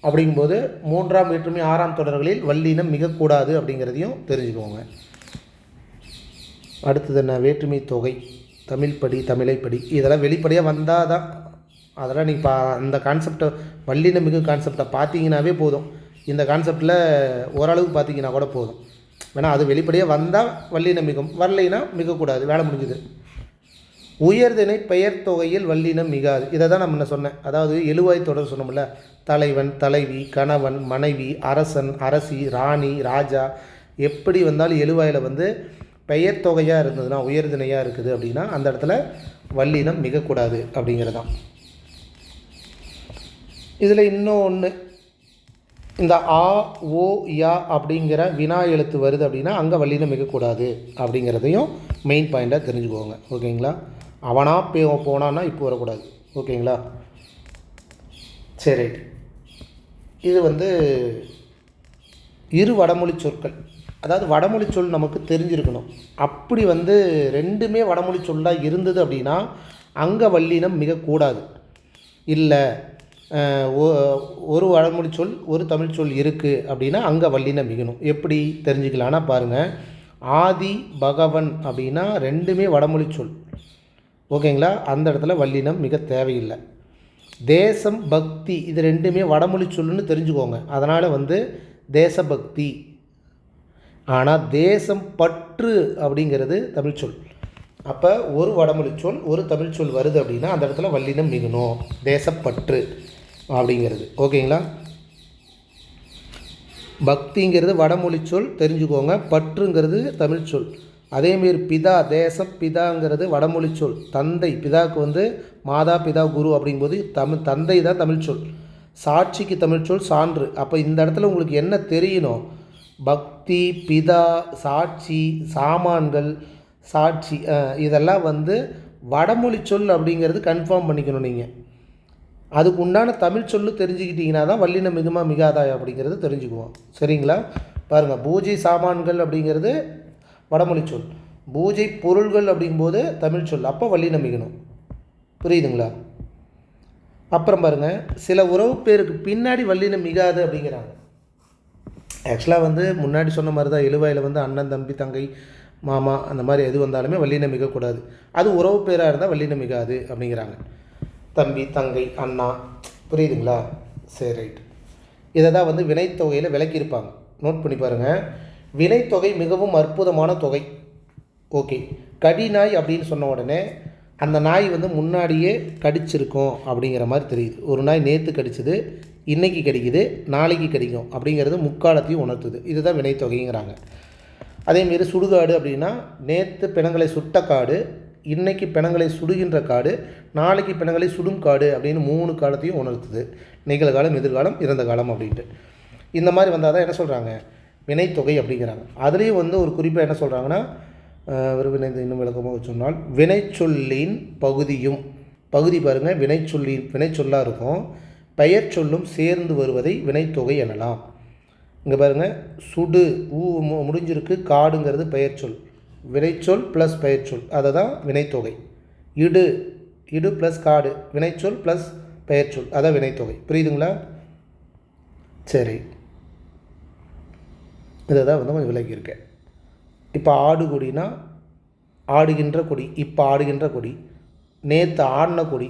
அப்படிங்கும்போது 3ஆம் வேற்றுமை 6ஆம் தொடர்களில் வல்லினம் மிகக்கூடாது அப்படிங்கிறதையும் தெரிஞ்சுக்கோங்க. அடுத்தது என்ன? வேற்றுமை தொகை, தமிழ் படி, தமிழைப்படி, இதெல்லாம் வெளிப்படையாக வந்தால் தான். அதெல்லாம் நீங்கள் அந்த கான்செப்டை வல்லினம் மிகு கான்செப்டை பார்த்தீங்கன்னாவே போதும். இந்த கான்செப்டில் ஓரளவுக்கு பார்த்தீங்கன்னா கூட போதும். வேணால் அது வெளிப்படையாக வந்தால் வல்லினம் மிகும், வரலைன்னா மிகக்கூடாது, வேலை முடிஞ்சுது. உயர்திணை பெயர் தொகையில் வல்லினம் மிகாது. இதை தான் நம்ம என்ன சொன்னேன், அதாவது எழுவாய் தொடர் சொன்னோம்ல, தலைவன், தலைவி, கணவன், மனைவி, அரசன், அரசி, ராணி, ராஜா, எப்படி வந்தாலும் எழுவாயில் வந்து பெயர் தொகையாக இருந்ததுன்னா, உயர்திணையாக இருக்குது அப்படின்னா அந்த இடத்துல வல்லினம் மிகக்கூடாது அப்படிங்கிறதான். இதில் இன்னொன்று, இந்த ஆ, ஓ, யா அப்படிங்கிற வினா எழுத்து வருது அப்படின்னா அங்கே வல்லினம் மிகக்கூடாது அப்படிங்கிறதையும் மெயின் பாயிண்ட்டாக தெரிஞ்சுக்கோங்க. ஓகேங்களா? அவனா போனான்னா இப்போ வரக்கூடாது. ஓகேங்களா? சரி, இது வந்து இரு வடமொழி சொற்கள். அதாவது வடமொழி சொல் நமக்கு தெரிஞ்சிருக்கணும். அப்படி வந்து 2மே வடமொழி சொல்லாக இருந்தது அப்படின்னா அங்கே வல்லினம் மிகக்கூடாது. இல்லை ஒரு வடமொழி சொல் ஒரு தமிழ் சொல் இருக்குது அப்படின்னா அங்கே வல்லினம் மிகணும். எப்படி தெரிஞ்சுக்கலான்னா பாருங்கள், ஆதி பகவன் அப்படின்னா 2மே வடமொழி சொல். ஓகேங்களா? அந்த இடத்துல வல்லினம் மிக தேவையில்லை. தேசம், பக்தி, இது 2மே வடமொழி சொல்லுன்னு தெரிஞ்சுக்கோங்க. அதனால் வந்து தேசபக்தி. ஆனால் தேசம் பற்று அப்படிங்கிறது தமிழ் சொல். அப்போ ஒரு வடமொழி சொல் ஒரு தமிழ் சொல் வருது அப்படின்னா அந்த இடத்துல வல்லினம் மிகணும், தேசப்பற்று அப்படிங்கிறது. ஓகேங்களா? பக்திங்கிறது வடமொழி சொல் தெரிஞ்சுக்கோங்க, பற்றுங்கிறது தமிழ் சொல். அதேமாரி பிதா, தேசம் பிதாங்கிறது வடமொழி சொல். தந்தை, பிதாவுக்கு வந்து மாதா பிதா குரு அப்படிங்கும்போது தந்தை தான் தமிழ் சொல். சாட்சிக்கு தமிழ் சொல் சான்று. அப்போ இந்த இடத்துல உங்களுக்கு என்ன தெரியணும், பக்தி, பிதா, சாட்சி, சாமான்கள், சாட்சி, இதெல்லாம் வந்து வடமொழி சொல் அப்படிங்கிறது கன்ஃபார்ம் பண்ணிக்கணும் நீங்கள். அதுக்கு உண்டான தமிழ் சொல்லு தெரிஞ்சுக்கிட்டிங்கன்னா தான் வல்லினம் மிகுமா மிகாதா அப்படிங்கிறது தெரிஞ்சுக்குவோம். சரிங்களா? பாருங்கள், பூஜை சாமான்கள் அப்படிங்கிறது வடமொழி சொல், பூஜை பொருள்கள் அப்படிங்கும்போது தமிழ் சொல். அப்போ வல்லினம் மிகணும். புரியுதுங்களா? அப்புறம் பாருங்கள், சில உறவு பேருக்கு பின்னாடி வல்லினம் மிகாது அப்படிங்கிறாங்க. ஆக்சுவலாக வந்து முன்னாடி சொன்ன மாதிரி தான் எழுவாயில் வந்து அண்ணன் தம்பி தங்கை மாமா அந்த மாதிரி எது வந்தாலுமே வல்லினம் மிகக்கூடாது. அது உறவு பேராக இருந்தால் வல்லினம் மிகாது அப்படிங்கிறாங்க. தம்பி தங்கை அண்ணா, புரியுதுங்களா? சரி, ரைட். இதை தான் வந்து வினைத்தொகையில் விளக்கியிருப்பாங்க. நோட் பண்ணி பாருங்கள். வினைத்தொகை மிகவும் அற்புதமான தொகை. ஓகே. கடிநாய் அப்படின்னு சொன்ன உடனே அந்த நாய் வந்து முன்னாடியே கடிச்சிருக்கும் அப்படிங்கிற மாதிரி தெரியுது. ஒரு நாய் நேற்று கடிச்சது, இன்றைக்கி கடிக்குது, நாளைக்கு கடிக்கும் அப்படிங்கிறது முக்காலத்தையும் உணர்த்துது. இதுதான் வினைத்தொகைங்கிறாங்க. அதேமாரி சுடுகாடு அப்படின்னா நேற்று பிணங்களை சுட்ட காடு, இன்றைக்கி பிணங்களை சுடுகின்ற காடு, நாளைக்கு பிணங்களை சுடும் காடு அப்படின்னு 3 காலத்தையும் உணர்த்துது. நிகழ்காலம், எதிர்காலம், இறந்த காலம் அப்படின்ட்டு. இந்த மாதிரி வந்தால் தான் என்ன சொல்கிறாங்க, வினைத்தொகை அப்படிங்கிறாங்க. அதுலேயும் வந்து ஒரு குறிப்பாக என்ன சொல்கிறாங்கன்னா, ஒரு வினை இன்னும் விளக்கமாக சொன்னால் வினைச்சொல்லின் பகுதியும், பகுதி பாருங்கள், வினைச்சொல்லாக இருக்கும், பெயர் சொல்லும் சேர்ந்து வருவதை வினைத்தொகை எனலாம். இங்கே பாருங்கள், சுடு முடிஞ்சிருக்கு, காடுங்கிறது பெயர் சொல், வினைச்சொல் ப்ளஸ் பெயர் சொல், அதை தான் வினைத்தொகை. இடு ப்ளஸ் காடு, வினைச்சொல் ப்ளஸ் பெயர் சொல், அதான் வினைத்தொகை. புரியுதுங்களா? சரி, இதை தான் வந்து கொஞ்சம் விளக்கியிருக்கேன். இப்போ ஆடு கொடினா ஆடுகின்ற கொடி, இப்போ ஆடுகின்ற கொடி, நேற்று ஆடின கொடி,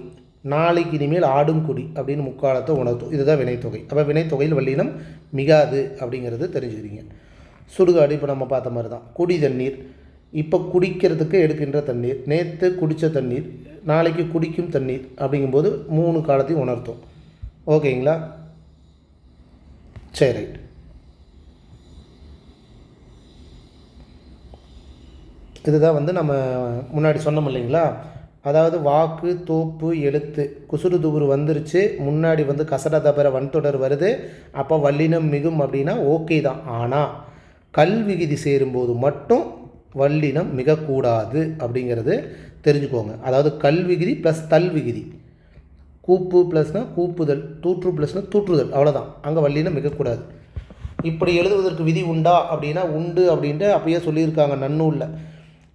நாளைக்கு இனிமேல் ஆடும் கொடி அப்படின்னு முக்காலத்தை உணர்த்தும். இதுதான் வினைத்தொகை. அப்போ வினைத்தொகையில் வல்லினம் மிகாது அப்படிங்கிறது தெரிஞ்சுக்கிறீங்க. சுடுகாடு இப்போ நம்ம பார்த்த மாதிரி தான். குடி தண்ணீர், இப்போ குடிக்கிறதுக்கு எடுக்கின்ற தண்ணீர், நேற்று குடித்த தண்ணீர், நாளைக்கு குடிக்கும் தண்ணீர் அப்படிங்கும்போது 3 காலத்தையும் உணர்த்தும். ஓகேங்களா? சரி, ரைட். இதுதான் வந்து நம்ம முன்னாடி சொன்னோம் இல்லைங்களா? அதாவது வாக்கு, தோப்பு, எழுத்து, குசுறு துகுறு வந்துருச்சு, முன்னாடி வந்து கசட தபர வன்தொடர் வருது, அப்போ வல்லினம் மிகும் அப்படின்னா ஓகே தான். ஆனால் கல்விகுதி சேரும்போது மட்டும் வல்லினம் மிகக்கூடாது அப்படிங்கிறது தெரிஞ்சுக்கோங்க. அதாவது கல்விகுதி ப்ளஸ் தல்விகுதி, கூப்பு ப்ளஸ்னால் கூப்புதல், தூற்று ப்ளஸ்னால் தூற்றுதல், அவ்வளோதான். அங்கே வல்லினம் மிகக்கூடாது. இப்படி எழுதுவதற்கு விதி உண்டா அப்படின்னா உண்டு அப்படின்ட்டு அப்பயே சொல்லியிருக்காங்க நன்னூலில்.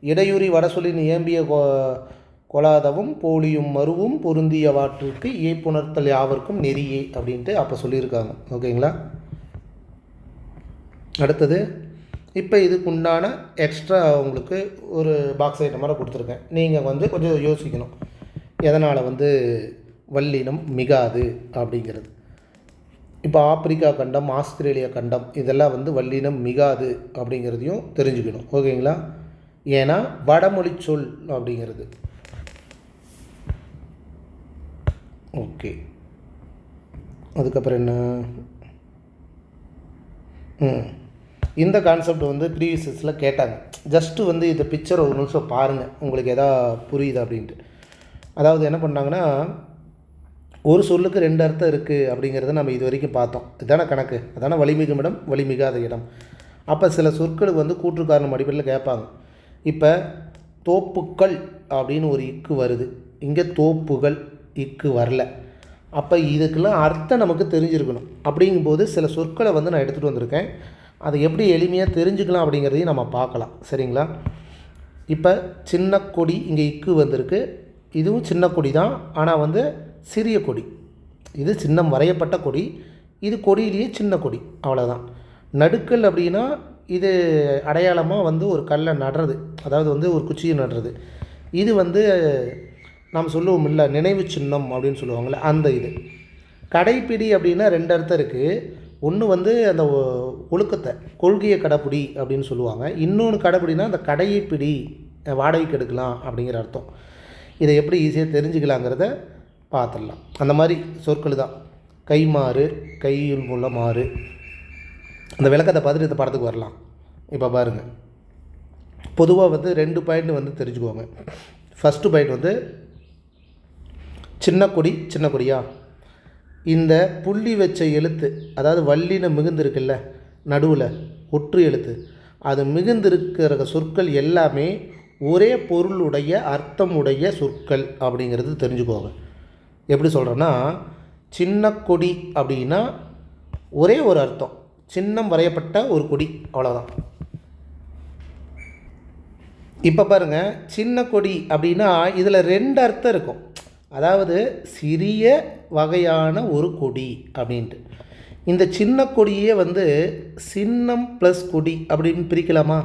இடையூறி வடசொல்லின் ஏம்பிய கொலாதவும் போலியும் மருவும் பொருந்திய வாற்றிற்கு இயப்புணர்த்தல் யாவர்க்கும் நெறியே அப்படின்ட்டு அப்போ சொல்லியிருக்காங்க. ஓகேங்களா? அடுத்தது இப்போ இதுக்குண்டான எக்ஸ்ட்ரா உங்களுக்கு ஒரு பாக்ஸ் ஐட்டம் மாதிரி கொடுத்துருக்கேன். நீங்கள் வந்து கொஞ்சம் யோசிக்கணும், எதனால் வந்து வல்லினம் மிகாது அப்படிங்கிறது. இப்போ ஆப்பிரிக்கா கண்டம், ஆஸ்திரேலியா கண்டம், இதெல்லாம் வந்து வல்லினம் மிகாது அப்படிங்கிறதையும் தெரிஞ்சுக்கணும். ஓகேங்களா? ஏன்னா வடமொழி சொல் அப்படிங்கிறது. ஓகே, அதுக்கப்புறம் என்ன, இந்த கான்செப்ட் வந்து ப்ரீவியஸில் கேட்டாங்க. ஜஸ்ட்டு வந்து இந்த பிக்சர் ஒரு நிமிஷம் பாருங்கள், உங்களுக்கு எதா புரியுது அப்படின்ட்டு. அதாவது என்ன பண்ணாங்கன்னா, ஒரு சொல்லுக்கு 2 அர்த்தம் இருக்குது அப்படிங்கிறத நம்ம இது வரைக்கும் பார்த்தோம். இதுதானே கணக்கு, அதான வலிமிகும் இடம், வலிமிகாத இடம். அப்போ சில சொற்களுக்கு வந்து கூற்று காரணம் அடிப்படையில் கேட்பாங்க. இப்போ தோப்புக்கள் அப்படின்னு ஒரு இக்கு வருது, இங்கே தோப்புகள் இக்கு வரல. அப்போ இதுக்கெல்லாம் அர்த்தம் நமக்கு தெரிஞ்சிருக்கணும். அப்படிங்கும்போது சில சொற்களை வந்து நான் எடுத்துகிட்டு வந்திருக்கேன். அதை எப்படி எளிமையாக தெரிஞ்சுக்கலாம் அப்படிங்கிறதையும் நம்ம பார்க்கலாம். சரிங்களா? இப்போ சின்ன கொடி, இங்கே இக்கு வந்திருக்கு, இதுவும் சின்ன கொடி தான், ஆனால் வந்து சிறிய கொடி. இது சின்னம் வரையப்பட்ட கொடி, இது கொடியிலேயே சின்ன கொடி, அவ்வளோதான். நடுக்கல் அப்படின்னா இது அடையாளமாக வந்து ஒரு கல்லை நடுறது, அதாவது வந்து ஒரு குச்சியை நடுறது. இது வந்து நாம் சொல்லுவோம் இல்லை, நினைவு சின்னம் அப்படின்னு சொல்லுவாங்கள்ல, அந்த இது. கடைப்பிடி அப்படின்னா 2 அர்த்தம் இருக்குது. ஒன்று வந்து அந்த ஒழுக்கத்தை, கொள்கையை கடைப்பிடி அப்படின்னு சொல்லுவாங்க. இன்னொன்று கடைப்பிடினா அந்த கடையை பிடி, வாடகைக்கு எடுக்கலாம் அப்படிங்கிற அர்த்தம். இதை எப்படி ஈஸியாக தெரிஞ்சுக்கலாங்கிறத பார்த்துடலாம். அந்த மாதிரி சொற்கள் தான். கைமாறு, கையில் உள்ள மாறு. அந்த விளக்கத்தை பார்த்துட்டு இந்த படத்துக்கு வரலாம். இப்போ பாருங்கள், பொதுவாக வந்து 2 பாயிண்ட் வந்து தெரிஞ்சுக்குவாங்க. ஃபஸ்ட்டு பாயிண்ட் வந்து சின்ன கொடி, சின்ன கொடியா, இந்த புள்ளி வச்ச எழுத்து, அதாவது வல்லினம் மிகுந்திருக்குல்ல நடுவில் ஒற்று எழுத்து, அது மிகுந்திருக்கிற சொற்கள் எல்லாமே ஒரே பொருளுடைய அர்த்தமுடைய சொற்கள் அப்படிங்கிறது தெரிஞ்சுக்குவாங்க. எப்படி சொல்கிறேன்னா, சின்ன கொடி அப்படின்னா ஒரே ஒரு அர்த்தம், சின்னம் வரையப்பட்ட ஒரு கொடி, அவ்வளோதான். இப்போ பாருங்கள், சின்ன கொடி அப்படின்னா இதில் 2 அர்த்தம் இருக்கும். அதாவது சிறிய வகையான ஒரு கொடி அப்படின்ட்டு. இந்த சின்ன கொடியே வந்து சின்னம் ப்ளஸ் கொடி அப்படின்னு பிரிக்கலாமா?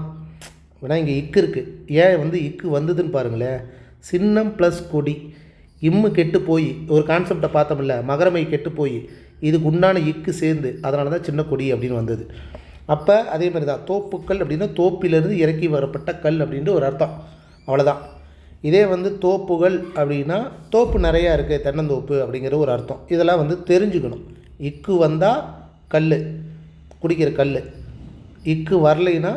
ஏன்னா இங்கே இக்கு இருக்குது, ஏன் வந்து இக்கு வந்ததுன்னு பாருங்களேன். சின்னம் ப்ளஸ் கொடி, இம்மு கெட்டு போய் ஒரு கான்செப்டை பார்த்தோம்ல, மகரமை கெட்டு போய் இதுக்கு உண்டான இக்கு சேர்ந்து அதனால தான் சின்ன கொடி அப்படின்னு வந்தது. அப்போ அதே மாதிரி தான் தோப்புக்கல் அப்படின்னா தோப்பிலிருந்து இறக்கி வரப்பட்ட கல் அப்படின்ட்டு ஒரு அர்த்தம், அவ்வளோதான். இதே வந்து தோப்புகள் அப்படின்னா தோப்பு நிறையா இருக்குது, தென்னந்தோப்பு அப்படிங்கிற ஒரு அர்த்தம். இதெல்லாம் வந்து தெரிஞ்சுக்கணும். இக்கு வந்தால் கல், குடிக்கிற கல், இக்கு வரலைன்னா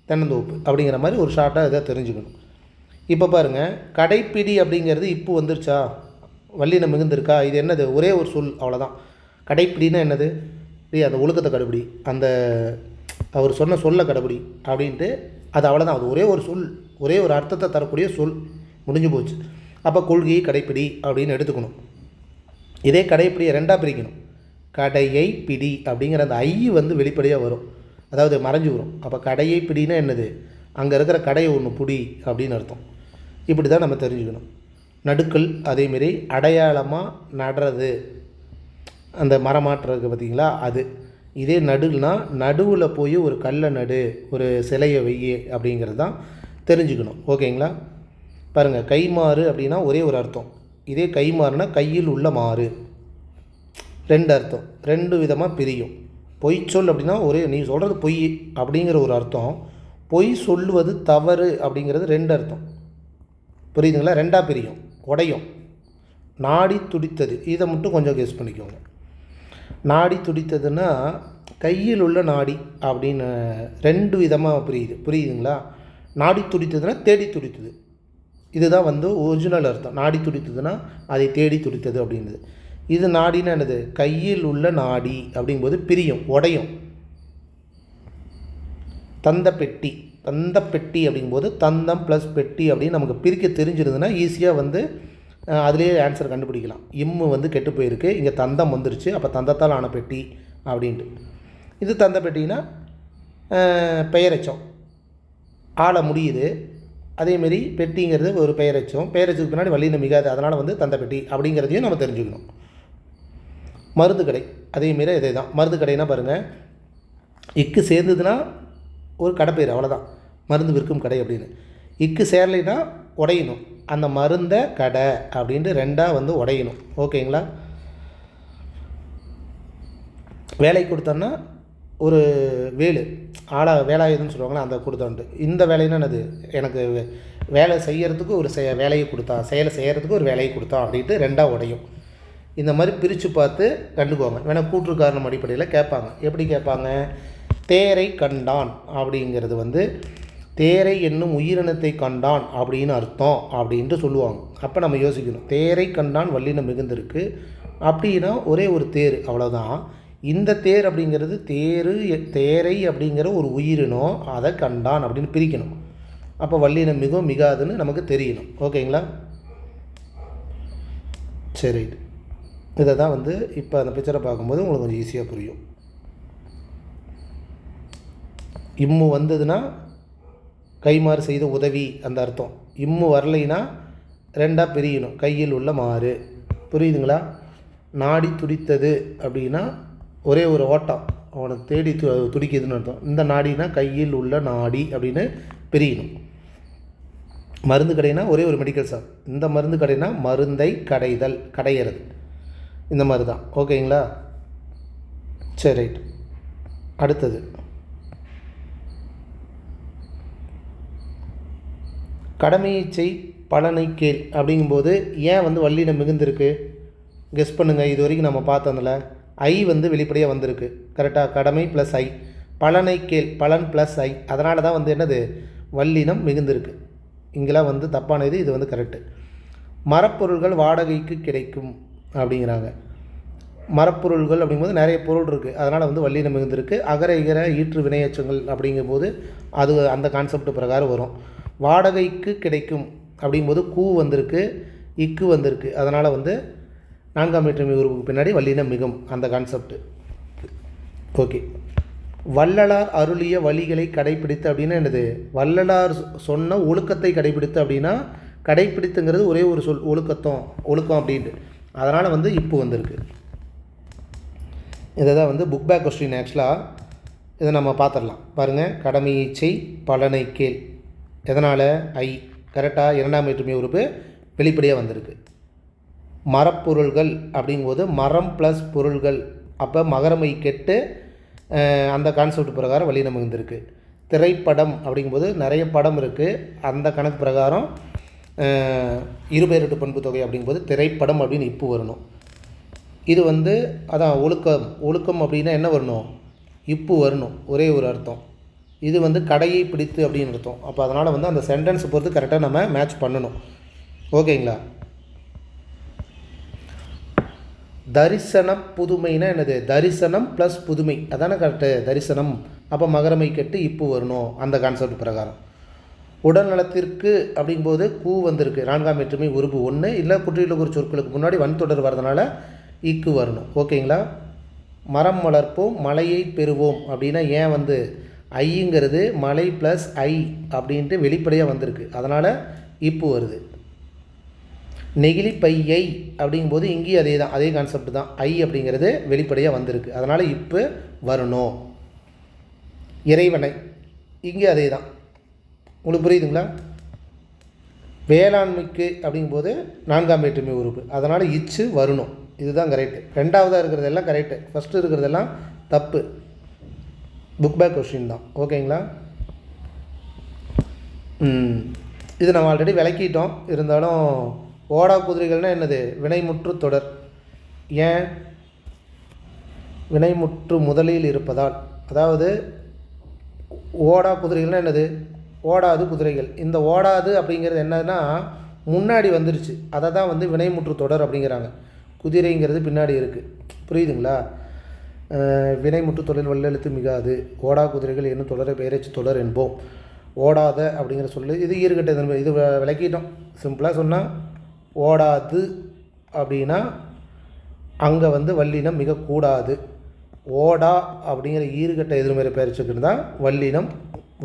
தென்னந்தோப்பு அப்படிங்கிற மாதிரி ஒரு ஷார்ட்டாக இதை தெரிஞ்சுக்கணும். இப்போ பாருங்கள், கடைப்பிடி அப்படிங்கிறது இப்போ வந்துருச்சா, வல்லினம் மிகுந்திருக்கா, இது என்னது, ஒரே ஒரு சொல், அவ்வளோதான். கடைப்பிடினா என்னது, அந்த ஒழுக்கத்தை கடைப்பிடி, அந்த அவர் சொன்ன சொல்ல கடைப்பிடி அப்படின்ட்டு, அது அவ்வளோதான். அது ஒரே ஒரு சொல், ஒரே ஒரு அர்த்தத்தை தரக்கூடிய சொல், முடிஞ்சு போச்சு. அப்போ கொள்கையை கடைப்பிடி அப்படின்னு எடுத்துக்கணும். இதே கடைப்பிடியை ரெண்டாக பிரிக்கணும். கடையை பிடி அப்படிங்கிற அந்த ஐ வந்து வெளிப்படையாக வரும், அதாவது மறைஞ்சு வரும். அப்போ கடையை பிடினா என்னது, அங்கே இருக்கிற கடையை ஒன்று பிடி அப்படின்னு அர்த்தம். இப்படி தான் நம்ம தெரிஞ்சுக்கணும். நடுக்கல் அதேமாரி அடையாளமாக நடுறது, அந்த மரமாட்டுறதுக்கு பார்த்திங்களா அது. இதே நடுனா நடுவில் போய் ஒரு கல்லை நடு, ஒரு சிலையை வெய்ய அப்படிங்கிறது தான் தெரிஞ்சுக்கணும். ஓகேங்களா? பாருங்கள், கைமாறு அப்படின்னா ஒரே ஒரு அர்த்தம். இதே கைமாறுனா கையில் உள்ள மாறு, ரெண்டு அர்த்தம், ரெண்டு விதமாக பிரியும். பொய் சொல் அப்படின்னா ஒரே, நீ சொல்கிறது பொய் அப்படிங்கிற ஒரு அர்த்தம். பொய் சொல்லுவது தவறு அப்படிங்கிறது ரெண்டு அர்த்தம், புரியுதுங்களா? ரெண்டாக பிரியும், உடையும். நாடி துடித்தது, இதை மட்டும் கொஞ்சம் கெஸ் பண்ணிக்கோங்க. நாடி துடித்ததுன்னா கையில் உள்ள நாடி அப்படின்னு ரெண்டு விதமாக புரியுதுங்களா? நாடி துடித்ததுன்னா தேடி துடித்தது, இதுதான் வந்து ஒரிஜினல் அர்த்தம். நாடி துடித்ததுன்னா அதை தேடி துடித்தது அப்படின்றது. இது நாடினா என்னது, கையில் உள்ள நாடி அப்படிங்கும்போது பிரியும், உடையும். தந்த பெட்டி, தந்த பெட்டி அப்படிங்கும்போது தந்தம் ப்ளஸ் பெட்டி அப்படின்னு நமக்கு பிரிக்க தெரிஞ்சிருந்ததுன்னா ஈஸியாக வந்து அதுலேயே ஆன்சர் கண்டுபிடிக்கலாம். இம்மு வந்து கெட்டு போயிருக்கு, இங்கே தந்தம் வந்துருச்சு, அப்போ தந்தத்தால் ஆன பெட்டி அப்படின்ட்டு. இது தந்த பெட்டினா பெயரச்சம், ஆள முடியுது. அதேமாரி பெட்டிங்கிறது ஒரு பெயரச்சம், பெயரச்சத்துக்கு பின்னாடி வல்லினம் மிகாது, அதனால் வந்து தந்த பெட்டி அப்படிங்கிறதையும் நம்ம தெரிஞ்சுக்கணும். மருந்து கடை அதேமாரி இதே தான். மருந்து கடைனா பாருங்கள், இக்கு சேர்ந்ததுன்னா ஒரு கடை பேர், அவ்வளோதான், மருந்து விற்கும் கடை அப்படின்னு. இக்கு சேரலைன்னா உடையணும், அந்த மருந்தை கடை அப்படின்ட்டு ரெண்டாக வந்து உடையணும். ஓகேங்களா? வேலை கொடுத்தோன்னா ஒரு வேலை வேலாயுதம்னு சொல்லுவாங்களா, அந்த கொடுத்தோன்ட்டு. இந்த வேலைன்னா என்னது, எனக்கு வேலை செய்கிறதுக்கு ஒரு வேலையை கொடுத்தான், செயலை செய்கிறதுக்கு ஒரு வேலையை கொடுத்தான் அப்படின்ட்டு ரெண்டாக உடையும். இந்த மாதிரி பிரித்து பார்த்து கண்டுக்குவாங்க. வேணால் கூற்று காரணம் அடிப்படையில் கேட்பாங்க. எப்படி கேட்பாங்க, தேரை கண்டான் அப்படிங்கிறது வந்து தேரை என்னும் உயிரினத்தை கண்டான் அப்படின்னு அர்த்தம் அப்படின்ட்டு சொல்லுவாங்க. அப்போ நம்ம யோசிக்கணும், தேரை கண்டான் வல்லினம் மிகுந்திருக்கு அப்படின்னா ஒரே ஒரு தேர், அவ்வளோதான். இந்த தேர் அப்படிங்கிறது தேரை அப்படிங்கிற ஒரு உயிரினம், அதை கண்டான் அப்படின்னு பிரிக்கணும். அப்போ வல்லினம் மிகவும் மிகாதுன்னு நமக்கு தெரியணும். ஓகேங்களா? சரி, இதை தான் வந்து இப்போ அந்த பிக்சரை பார்க்கும்போது உங்களுக்கு கொஞ்சம் ஈஸியாக புரியும். இம்மு வந்ததுன்னா கைமாறு செய்த உதவி அந்த அர்த்தம். இம்மு வரலைன்னா ரெண்டாக பிரியணும், கையில் உள்ள மாறு, புரியுதுங்களா? நாடி துடித்தது அப்படின்னா ஒரே ஒரு ஓட்டம், அவனுக்கு தேடி துடிக்குதுன்னு அர்த்தம். இந்த நாடினா கையில் உள்ள நாடி அப்படின்னு பிரியணும். மருந்து கடைனா ஒரே ஒரு மெடிக்கல் ஷாப், இந்த மருந்து கடைனா மருந்தை கடைதல், கடையிறது, இந்த மாதிரி தான். ஓகேங்களா? சரி, ரைட். அடுத்தது கடமையை செய் பலனை கேள் அப்படிங்கும்போது ஏன் வந்து வல்லினம் மிகுந்திருக்கு கெஸ் பண்ணுங்கள். இது வரைக்கும் நம்ம பார்த்ததில் ஐ வந்து வெளிப்படையாக வந்திருக்கு, கரெக்டாக? கடமை ப்ளஸ் ஐ, பலனை கேள், பலன் ப்ளஸ் ஐ, அதனால தான் வந்து என்னது, வல்லினம் மிகுந்திருக்கு. இங்கெல்லாம் வந்து தப்பானது, இது வந்து கரெக்டு. மரப்பொருள்கள் வாடகைக்கு கிடைக்கும் அப்படிங்கிறாங்க. மரப்பொருள்கள் அப்படிங்கும்போது நிறைய பொருள் இருக்குது, அதனால் வந்து வல்லினம் மிகுந்திருக்கு. அகர இகர ஈற்று வினையச்சங்கள் அப்படிங்கும்போது அது அந்த கான்செப்ட் பிரகாரம் வரும். வாடகைக்கு கிடைக்கும் அப்படிங்கும்போது கூ வந்திருக்கு, இக்கு வந்திருக்கு, அதனால் வந்து நான்காம் வேற்றுமை உருவுக்கு பின்னாடி வல்லினம் மிகும், அந்த கான்செப்ட். ஓகே. வள்ளலார் அருளிய வழிகளை கடைப்பிடித்து அப்படின்னா என்னது, வள்ளலார் சொன்ன ஒழுக்கத்தை கடைப்பிடித்து அப்படின்னா, கடைப்பிடித்துங்கிறது ஒரே ஒரு சொல், ஒழுக்கம் அப்படின்ட்டு, அதனால் வந்து இப்போ வந்திருக்கு. இதை தான் வந்து புக் பேக் கொஸ்டின் ஆக்சுவலாக இதை நம்ம பார்த்துடலாம். பாருங்கள், கடமையை செய் பலனை கேள். எதனால்? ஐ கரெக்டாக இரண்டாம் வேற்றுமை உறுப்பு வெளிப்படையாக வந்திருக்கு. மரப்பொருள்கள் அப்படிங்கும்போது மரம் ப்ளஸ் பொருள்கள், அப்போ மகரமை கெட்டு அந்த கான்செப்ட் பிரகாரம் வல்லினம் வந்திருக்கு. திரைப்படம் அப்படிங்கும்போது நிறைய படம் இருக்குது, அந்த கணக்கு பிரகாரம் இருபெயரட்டு பண்பு தொகை அப்படிங்கும்போது திரைப்படம் அப்படின்னு இப்போ வரணும். இது வந்து அதான் ஒழுக்கம். ஒழுக்கம் அப்படின்னா என்ன வரணும்? இப்போ வரணும், ஒரே ஒரு அர்த்தம். இது வந்து கடையை பிடித்து அப்படின்னு அர்த்தம். அப்போ அதனால் வந்து அந்த சென்டென்ஸை பொறுத்து கரெக்டாக நம்ம மேட்ச் பண்ணணும். ஓகேங்களா? தரிசனம் புதுமைனா என்னது? தரிசனம் ப்ளஸ் புதுமை, அதானே கரெக்டு? தரிசனம். அப்போ மகரமை கெட்டு இப்போ வரணும், அந்த கான்செப்ட் பிரகாரம். உடல் நலத்திற்கு அப்படிங்கும்போது கூ வந்திருக்கு, நான்காம் வேற்றுமை உருபு 1, இல்லை குற்றியலுக்கு ஒரு சொற்களுக்கு முன்னாடி வன்தொடர் வரதுனால இக்கு வரணும். ஓகேங்களா? மரம் வளர்ப்போம் மழையை பெறுவோம் அப்படின்னா ஏன் வந்து ஐங்கிறது மலை ப்ளஸ் ஐ அப்படின்ட்டு வெளிப்படையாக வந்திருக்கு, அதனால் இப்போ வருது. நெகிழி பையை அப்படிங்கும்போது இங்கேயும் அதே தான், அதே கான்செப்ட் தான். ஐ அப்படிங்கிறது வெளிப்படையாக வந்திருக்கு, அதனால் இப்போ வரணும். இறைவனை இங்கே அதே தான். உங்களுக்கு புரியுதுங்களா? வேளாண்மைக்கு அப்படிங்கும்போது நான்காம் வேற்றுமை உறுப்பு, அதனால் இச்சு வரணும். இதுதான் கரெக்டு. ரெண்டாவதாக இருக்கிறதெல்லாம் கரெக்டு, ஃபஸ்ட்டு இருக்கிறதெல்லாம் தப்பு. புக் பேக் கொஸ்டின் தான். ஓகேங்களா? இது நம்ம ஆல்ரெடி விளக்கிட்டோம். இருந்தாலும் ஓடா குதிரைகள்னால் என்னது? வினைமுற்று தொடர். ஏன்? வினைமுற்று முதலில் இருப்பதால். அதாவது ஓடா குதிரைகள்னால் என்னது? ஓடாது குதிரைகள். இந்த ஓடாது அப்படிங்கிறது என்னன்னா முன்னாடி வந்துருச்சு, அதை தான் வந்து வினைமுற்று தொடர் அப்படிங்கிறாங்க. குதிரைங்கிறது பின்னாடி இருக்குது. புரியுதுங்களா? வினைமுற்று தொடர் வல்லெழுத்து மிகாது, ஓடா குதிரைகள் என்னும் தொடரை பெயரச்சு தொடர் என்போம். ஓடாத அப்படிங்கிற சொல்லு இது ஈறுகட்ட. இது விளக்கிட்டோம். சிம்பிளாக சொன்னால் ஓடாது அப்படின்னா அங்கே வந்து வல்லினம் மிகக்கூடாது. ஓடா அப்படிங்கிற ஈறுகட்ட எதிர்மறை பெயர்ச்சிக்கு தான் வல்லினம்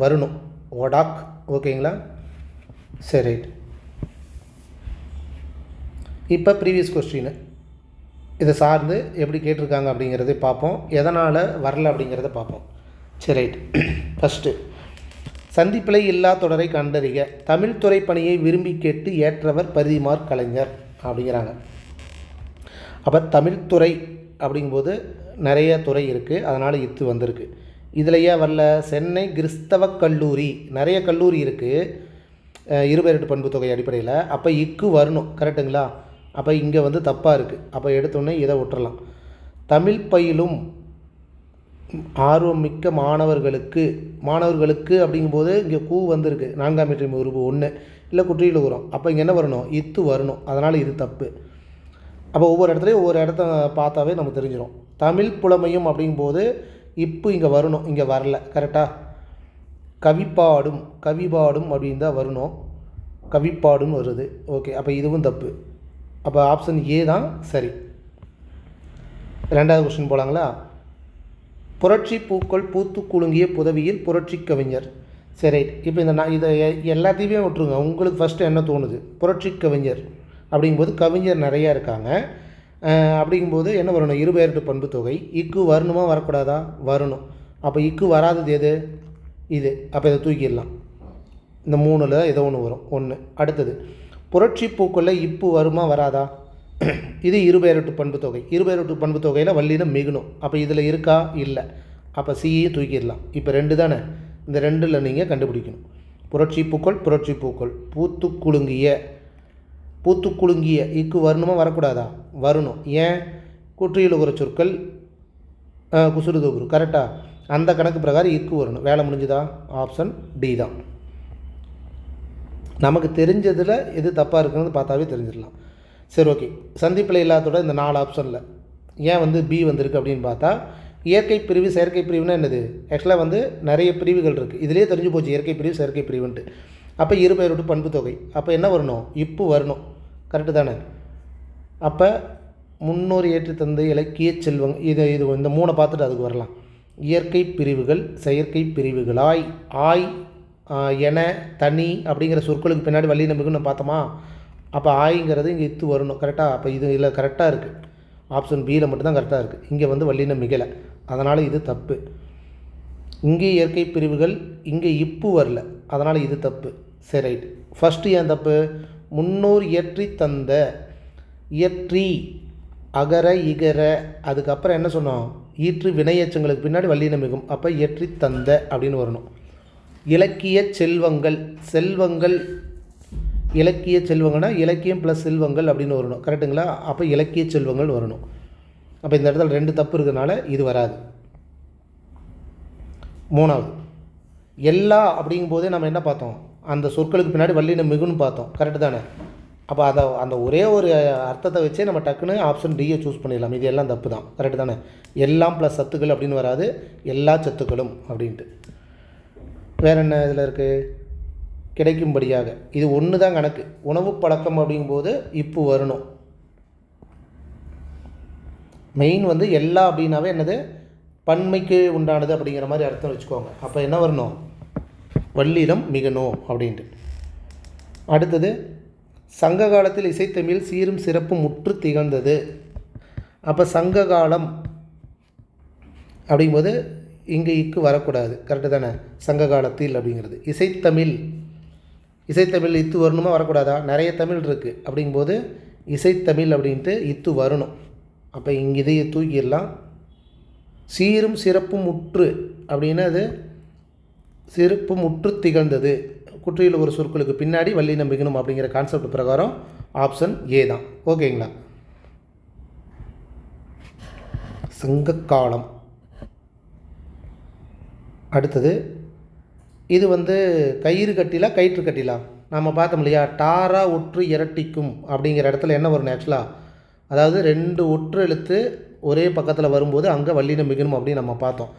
வரணும், ஓடாக். ஓகேங்களா? சரி, ரைட். இப்போ ப்ரீவியஸ் கொஸ்டின் இதை சார்ந்து எப்படி கேட்டிருக்காங்க அப்படிங்கிறத பார்ப்போம், எதனால் வரல அப்படிங்கிறத பார்ப்போம். சரி, ரைட். ஃபஸ்ட்டு, சந்திப்பிழை இல்லா தொடரை கண்டறிக. தமிழ் துறை பணியை விரும்பி கேட்டு ஏற்றவர் பரிதிமார் கலைஞர் அப்படிங்கிறாங்க. அப்போ தமிழ்துறை அப்படிங்கும்போது நிறைய துறை இருக்குது, அதனால் இத்து வந்திருக்கு. இதுலையே வரல? சென்னை கிறிஸ்தவ கல்லூரி, நிறைய கல்லூரி இருக்குது இருபெயரட்டு பண்பு தொகை அடிப்படையில். அப்போ இக்கு வரணும், கரெக்டுங்களா? அப்போ இங்கே வந்து தப்பாக இருக்குது. அப்போ எடுத்தோடனே இதை விட்டுறலாம். தமிழ் பயிலும் ஆர்வமிக்க மாணவர்களுக்கு அப்படிங்கும்போது இங்கே கூ வந்திருக்கு, நான்காம் வேற்றுமை உருவு 1, இல்லை குற்றியில் உரம். அப்போ இங்கே என்ன வரணும்? இத்து வரணும், அதனால் இது தப்பு. அப்போ ஒவ்வொரு இடத்துலையும் ஒவ்வொரு இடத்த பார்த்தாவே நம்ம தெரிஞ்சிடும். தமிழ் புலமையும் அப்படிங்கும்போது இப்போ இங்கே வரணும், இங்கே வரல, கரெக்டாக? கவிப்பாடும் அப்படின்னு தான் வரணும், கவிப்பாடுன்னு வருது. ஓகே, அப்போ இதுவும் தப்பு. அப்போ ஆப்ஷன் ஏ தான் சரி. ரெண்டாவது கொஸ்டின் போகலாங்களா? புரட்சி பூக்கள் பூத்து குலுங்கிய புதவியில் புரட்சி கவிஞர். சரி, இப்போ இதை எல்லாத்தையுமே விட்டுருங்க. உங்களுக்கு ஃபஸ்ட்டு என்ன தோணுது? புரட்சி கவிஞர் அப்படிங்கும்போது கவிஞர் நிறையா இருக்காங்க. அப்படிங்கும்போது என்ன வரணும்? இருபெயரட்டு பண்பு தொகை. இக்கு வரணுமா வரக்கூடாதா? வரணும். அப்போ இக்கு வராதது எது? இது. அப்போ இதை தூக்கிடலாம். இந்த 3ல் ஏதோ ஒன்று வரும், 1. அடுத்தது, புரட்சி பூக்களில் இப்போ வருமா வராதா? இது இருபெயரட்டு பண்பு தொகை. இருபெயரட்டு பண்பு தொகையில் வல்லினம் மிகணும். அப்போ இதில் இருக்கா? இல்லை. அப்போ சியை தூக்கிடலாம். இப்போ 2 தானே, இந்த 2ல் நீங்கள் கண்டுபிடிக்கணும். புரட்சி பூக்கள் பூத்து குலுங்கிய இக்கு வரணுமா வரக்கூடாதா? வரணும். ஏன்? குற்றியலுகிற சொற்கள் குசுறு தொகுறு, கரெக்டாக? அந்த கணக்கு பிரகாரம் இக்கு வரணும். வேலை முடிஞ்சுதா? ஆப்ஷன் டி தான். நமக்கு தெரிஞ்சதில் எது தப்பாக இருக்குன்னு பார்த்தாவே தெரிஞ்சிடலாம். சரி, ஓகே. சந்திப்பிழை இல்லாதோட இந்த 4 ஆப்ஷனில் ஏன் வந்து பி வந்திருக்கு அப்படின்னு பார்த்தா, இயற்கை பிரிவு செயற்கை பிரிவுனா என்னது? ஆக்சுவலாக வந்து நிறைய பிரிவுகள் இருக்குது. இதிலே தெரிஞ்சு போச்சு இயற்கை பிரிவு செயற்கை பிரிவுன்ட்டு. அப்போ இருபெயரட்டு பண்பு தொகை. அப்போ என்ன வரணும்? இப்போ வரணும், கரெக்டு தானே? அப்போ முன்னோர் ஏற்றி தந்த இலக்கிய செல்வங்க, இது இந்த 3 பார்த்துட்டு அதுக்கு வரலாம். இயற்கை பிரிவுகள் செயற்கை பிரிவுகளாய் ஆய் என தனி அப்படிங்கிற சொற்களுக்கு பின்னாடி வள்ளி நம்பிக்கைன்னு பார்த்தோமா? அப்போ ஆய்ங்கிறது இங்கே இத்து வரணும், கரெக்டாக? அப்போ இது இல்லை, கரெக்டாக இருக்குது. ஆப்ஷன் பியில் மட்டும்தான் கரெக்டாக இருக்குது. இங்கே வந்து வல்லினம் மிகலை, அதனால் இது தப்பு. இங்கே இயற்கை பிரிவுகள், இங்கே இப்பு வரல, அதனால் இது தப்பு. சரி, ரைட். ஃபஸ்ட்டு ஏன் தப்பு? முன்னோர் இயற்றி தந்த, இயற்றி அகர இகர, அதுக்கப்புறம் என்ன சொன்னோம்? ஈற்று வினையச்சங்களுக்கு பின்னாடி வல்லினம் மிகும், அப்போ இயற்றி தந்த அப்படின்னு வரணும். இலக்கிய செல்வங்கள், செல்வங்கள் இலக்கிய செல்வங்கள்னா இலக்கியம் ப்ளஸ் செல்வங்கள் அப்படின்னு வரணும். கரெக்டுங்களா? அப்போ இலக்கிய செல்வங்கள் வரணும். அப்போ இந்த இடத்துல 2 தப்பு இருக்கிறதுனால இது வராது. 3வது, எல்லா அப்படிங்கும்போதே நம்ம என்ன பார்த்தோம்? அந்த சொற்களுக்கு பின்னாடி வல்லினம் மிகுன்னு பார்த்தோம். கரெக்டு தானே? அப்போ அந்த ஒரே ஒரு அர்த்தத்தை வச்சே நம்ம டக்குன்னு ஆப்ஷன் டியை சூஸ் பண்ணிடலாம். இது எல்லாம் தப்பு தான். கரெக்டு தானே? எல்லாம் ப்ளஸ் சத்துக்கள் அப்படின்னு வராது, எல்லா சத்துக்களும் அப்படின்ட்டு. வேறு என்ன இதில் இருக்குது? கிடைக்கும்படியாக, இது ஒன்று தான் கணக்கு. உணவு பழக்கம் அப்படிங்கும்போது இப்போ வரணும். மெயின் வந்து எல்லா அப்படின்னாவே என்னது? பன்மைக்கு உண்டானது அப்படிங்கிற மாதிரி அர்த்தம் வச்சுக்கோங்க. அப்போ என்ன வரணும்? வல்லினம் மிகணும் அப்படின்ட்டு. அடுத்தது, சங்க காலத்தில் இசைத்தமிழ் சீரும் சிறப்பும் முற்று திகழ்ந்தது. அப்போ சங்க காலம் அப்படிங்கும்போது இங்கே இக்கு வரக்கூடாது. கரெக்டு தானே? சங்க காலத்தில் அப்படிங்கிறது இசைத்தமிழ், இசைத்தமிழ் இத்து வரணுமா வரக்கூடாதா? நிறைய தமிழ் இருக்குது அப்படிங்கும்போது இசைத்தமிழ் அப்படின்ட்டு இத்து வரணும். அப்போ இங்கே இதையை தூக்கிடலாம். சீரும் சிறப்பும் முற்று அப்படின்னா அது சிறப்பு முற்று திகழ்ந்தது, குற்றியில் ஒரு சொற்களுக்கு பின்னாடி வல்லினம் மிகணும் அப்படிங்கிற கான்செப்ட் பிரகாரம் ஆப்ஷன் ஏ தான். ஓகேங்களா? சங்ககாலம். அடுத்தது, இது வந்து கயிறு கட்டிலா கயிற்று கட்டிலா? நம்ம பார்த்தோம் இல்லையா? டாரா ஒற்று இரட்டிக்கும் அப்படிங்கிற இடத்துல என்ன வரும் ஆக்சுவலாக? அதாவது 2 ஒற்று எழுத்து ஒரே பக்கத்தில் வரும்போது அங்கே வல்லினம் மிகணும் அப்படின்னு நம்ம பார்த்தோம்.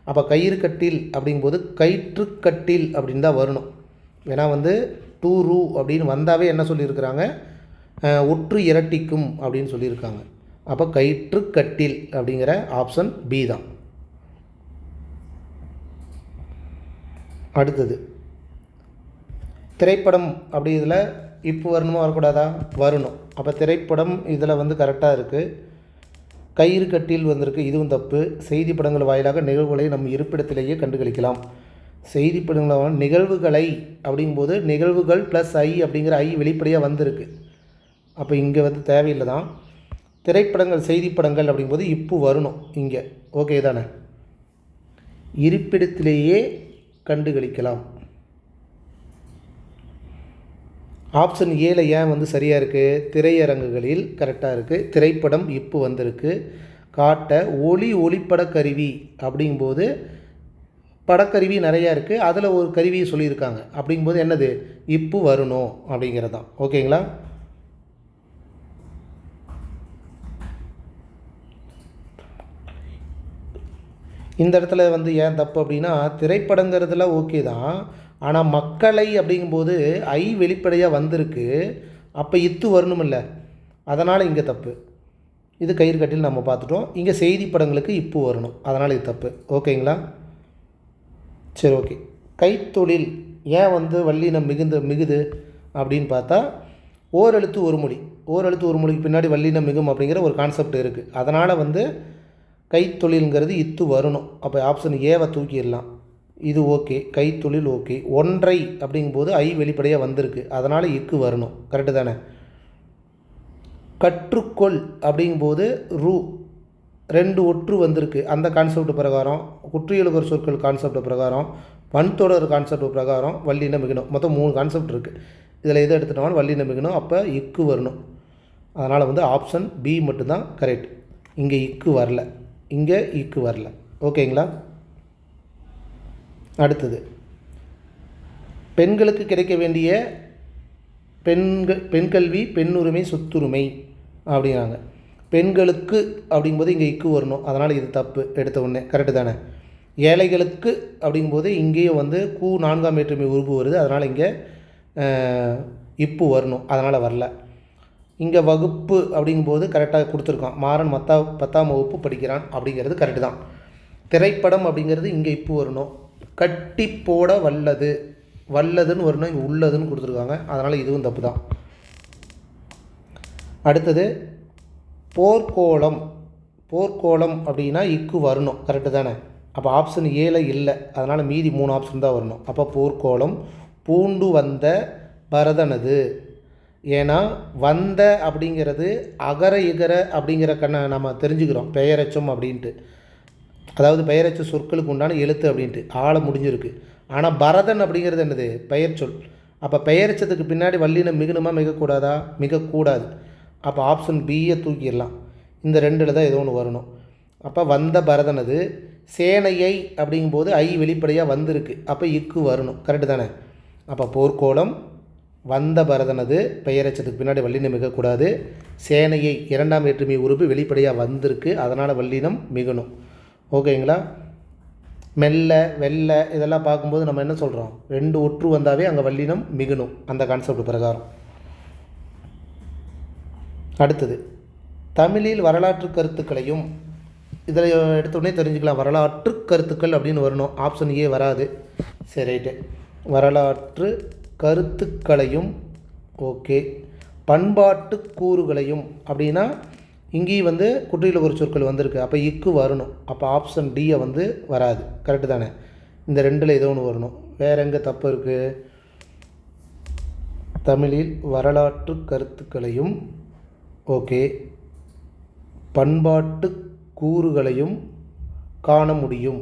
அப்போ கயிறு கட்டில் அப்படிங்கும்போது கயிற்று கட்டில் அப்படின்னு தான் வரணும். ஏன்னா வந்து டூ ரூ அப்படின்னு வந்தாவே என்ன சொல்லியிருக்கிறாங்க? ஒற்று இரட்டிக்கும் அப்படின்னு சொல்லியிருக்காங்க. அப்போ கயிற்று கட்டில் அப்படிங்கிற ஆப்ஷன் பி தான். அடுத்தது, திரைப்படம் அப்படி இதில் இப்போ வரணுமா வரக்கூடாதா? வரணும். அப்போ திரைப்படம் இதில் வந்து கரெக்டாக இருக்குது. கயிறு கட்டில் வந்திருக்கு, இதுவும் தப்பு. செய்தி படங்கள் வாயிலாக நிகழ்வுகளை நம்ம இருப்பிடத்திலேயே கண்டுகளிக்கலாம். செய்தி படங்கள் நிகழ்வுகளை அப்படிங்கும்போது நிகழ்வுகள் ப்ளஸ் ஐ அப்படிங்கிற ஐ வெளிப்படையாக வந்திருக்கு. அப்போ இங்கே வந்து தேவையில்லை தான். திரைப்படங்கள் செய்தி படங்கள் அப்படிங்கும்போது இப்போ வரணும் இங்கே. ஓகே தானே? இருப்பிடத்திலேயே கண்டுகளிக்கலாம். ஆப்ஷன் ஏல ஏன் வந்து சரியாக இருக்குது? திரையரங்குகளில் கரெக்டாக இருக்குது. திரைப்படம் இப்போ வந்திருக்கு. காட்ட ஒளிப்பட கருவி அப்படிங்கும்போது படக்கருவி நிறையா இருக்குது, அதில் ஒரு கருவியை சொல்லியிருக்காங்க. அப்படிங்கும்போது என்னது? இப்போ வரணும் அப்படிங்கிறது தான். ஓகேங்களா? இந்த இடத்துல வந்து ஏன் தப்பு அப்படின்னா, திரைப்படங்கிறதுல ஓகே தான், ஆனால் மக்களை அப்படிங்கும்போது ஐ வெளிப்படையாக வந்திருக்கு. அப்போ இத்து வரணுமில்ல, அதனால் இங்கே தப்பு. இது கயிறு கட்டில் நம்ம பார்த்துட்டோம். இங்கே செய்தி படங்களுக்கு இப்போ வரணும், அதனால் இது தப்பு. ஓகேங்களா? சரி, ஓகே. கைத்தொழில் ஏன் வந்து வல்லினம் மிகுது அப்படின்னு பார்த்தா, ஓரெழுத்து ஒரு மொழி, ஓரெழுத்து ஒரு மொழிக்கு பின்னாடி வல்லினம் மிகும் அப்படிங்கிற ஒரு கான்செப்ட் இருக்குது. அதனால் வந்து கைத்தொழில்ங்கிறது இத்து வரணும். அப்போ ஆப்ஷன் ஏவை தூக்கிடலாம். இது ஓகே, கைத்தொழில் ஓகே. ஒன்றை அப்படிங்கும்போது ஐ வெளிப்படையாக வந்திருக்கு, அதனால் இக்கு வரணும். கரெக்டு தானே? கற்றுக்கொள் அப்படிங்கும்போது ரூ 2 ஒற்று வந்திருக்கு. அந்த கான்செப்ட் பிரகாரம், குற்றியலுகர் சொற்கள் கான்செப்ட் பிரகாரம், பன்தொடர் கான்செப்ட் பிரகாரம் வல்லினம் மிகணும். மொத்தம் 3 கான்செப்ட் இருக்குது. இதில் எதை எடுத்துட்டோம்னா வல்லினம் மிகணும், அப்போ இக்கு வரணும். அதனால் வந்து ஆப்ஷன் பி மட்டும்தான் கரெக்ட். இங்கே இக்கு வரல, இங்கே இக்கு வரல. ஓகேங்களா? அடுத்தது, பெண்களுக்கு கிடைக்க வேண்டிய பெண் கல்வி, பெண்ணுரிமை, சொத்துரிமை அப்படிங்கிறாங்க. பெண்களுக்கு அப்படிங்கும்போது இங்கே இக்கு வரணும், அதனால் இது தப்பு எடுத்த உடனே. கரெக்டு தானே? ஏழைகளுக்கு அப்படிங்கும்போது இங்கேயும் வந்து கூ 4ஆம் வேற்றுமை உருபு வருது, அதனால் இங்கே இப்பு வரணும், அதனால் வரல. இங்கே வகுப்பு அப்படிங்கும்போது கரெக்டாக கொடுத்துருக்கோம். மாறன் 10ஆம் வகுப்பு படிக்கிறான் அப்படிங்கிறது கரெக்டு தான். திரைப்படம் அப்படிங்கிறது இங்கே இப்போ வரணும். கட்டி போட வல்லதுன்னு வரணும், இங்கே உள்ளதுன்னு கொடுத்துருக்காங்க, அதனால் இதுவும் தப்பு தான். அடுத்தது, போர்க்கோளம். போர்க்கோளம் அப்படின்னா இக்கு வரணும், கரெக்டு தானே? அப்போ ஆப்ஷன் ஏல இல்லை, அதனால் மீதி 3 ஆப்ஷன் தான் வரணும். அப்போ போர்க்கோளம். பூண்டு வந்த பரதனது. ஏன்னா வந்த அப்படிங்கிறது அகர இகர அப்படிங்கிற நம்ம தெரிஞ்சுக்கிறோம் பெயரச்சம் அப்படின்ட்டு. அதாவது பெயரச்ச சொற்களுக்கு உண்டான எழுத்து அப்படின்ட்டு ஆளை முடிஞ்சிருக்கு. ஆனால் பரதன் அப்படிங்கிறது என்னது? பெயர் சொல். அப்போ பெயரச்சத்துக்கு பின்னாடி வல்லினம் மிகணுமா மிகக்கூடாதா? மிகக்கூடாது. அப்போ ஆப்ஷன் பியை தூக்கிடலாம். இந்த ரெண்டில் தான் ஏதோ ஒன்று வரணும். அப்போ வந்த பரதனது. சேனையை அப்படிங்கும்போது ஐ வெளிப்படையாக வந்திருக்கு, அப்போ இக்கு வரணும், கரெக்டு தானே? அப்போ போர்க்கோளம், வந்த பரதனது பெயரச்சத்துக்கு பின்னாடி வல்லினம் மிகக்கூடாது. சேனையை இரண்டாம் வேற்றுமை உறுப்பு வெளிப்படையாக வந்திருக்கு, அதனால் வல்லினம் மிகணும். ஓகேங்களா? மெல்ல வெல்ல இதெல்லாம் பார்க்கும்போது நம்ம என்ன சொல்கிறோம்? 2 ஒற்று வந்தாவே அங்கே வல்லினம் மிகணும், அந்த கான்செப்ட் பிரகாரம். அடுத்தது தமிழில் வரலாற்று கருத்துக்களையும், இதில் எடுத்தோடனே தெரிஞ்சுக்கலாம். வரலாற்று கருத்துக்கள் அப்படின்னு வரணும், ஆப்ஷன் ஏ வராது. சரி, ரைட்டு. வரலாற்று கருத்துக்களையும், ஓகே. பண்பாட்டு கூறுகளையும் அப்படின்னா இங்கேயும் குற்றியல் ஒரு சொற்கள் வந்திருக்கு, அப்போ இக்கு வரணும். அப்போ ஆப்ஷன் டியை வராது, கரெக்டு தானே? இந்த ரெண்டில் ஏதோ ஒன்று வரணும். வேறு எங்கே தப்பு இருக்குது? தமிழில் வரலாற்று கருத்துக்களையும், ஓகே, பண்பாட்டு கூறுகளையும் காண முடியும்.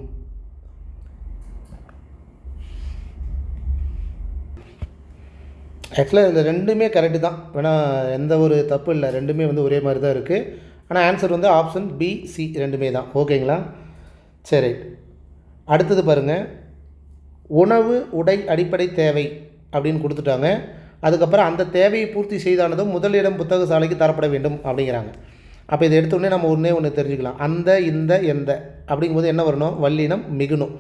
ஆக்சுவலாக இதில் ரெண்டுமே கரெக்டு தான், வேணால் எந்த ஒரு தப்பு இல்லை, ரெண்டுமே ஒரே மாதிரி தான் இருக்குது. ஆனால் ஆன்சர் ஆப்ஷன் பி, சி ரெண்டுமே தான். ஓகேங்களா? சரி, அடுத்தது பாருங்கள். உணவு உடை அடிப்படை தேவை அப்படின்னு கொடுத்துட்டாங்க. அதுக்கப்புறம் அந்த தேவையை பூர்த்தி செய்தானதும் முதலிடம் புத்தக சாலைக்கு தரப்பட வேண்டும் அப்படிங்கிறாங்க. அப்போ இதை எடுத்தோடனே நம்ம ஒன்று தெரிஞ்சுக்கலாம். அந்த இந்த எந்த அப்படிங்கும்போது என்ன வரணும்? வல்லினம் மிகணும்,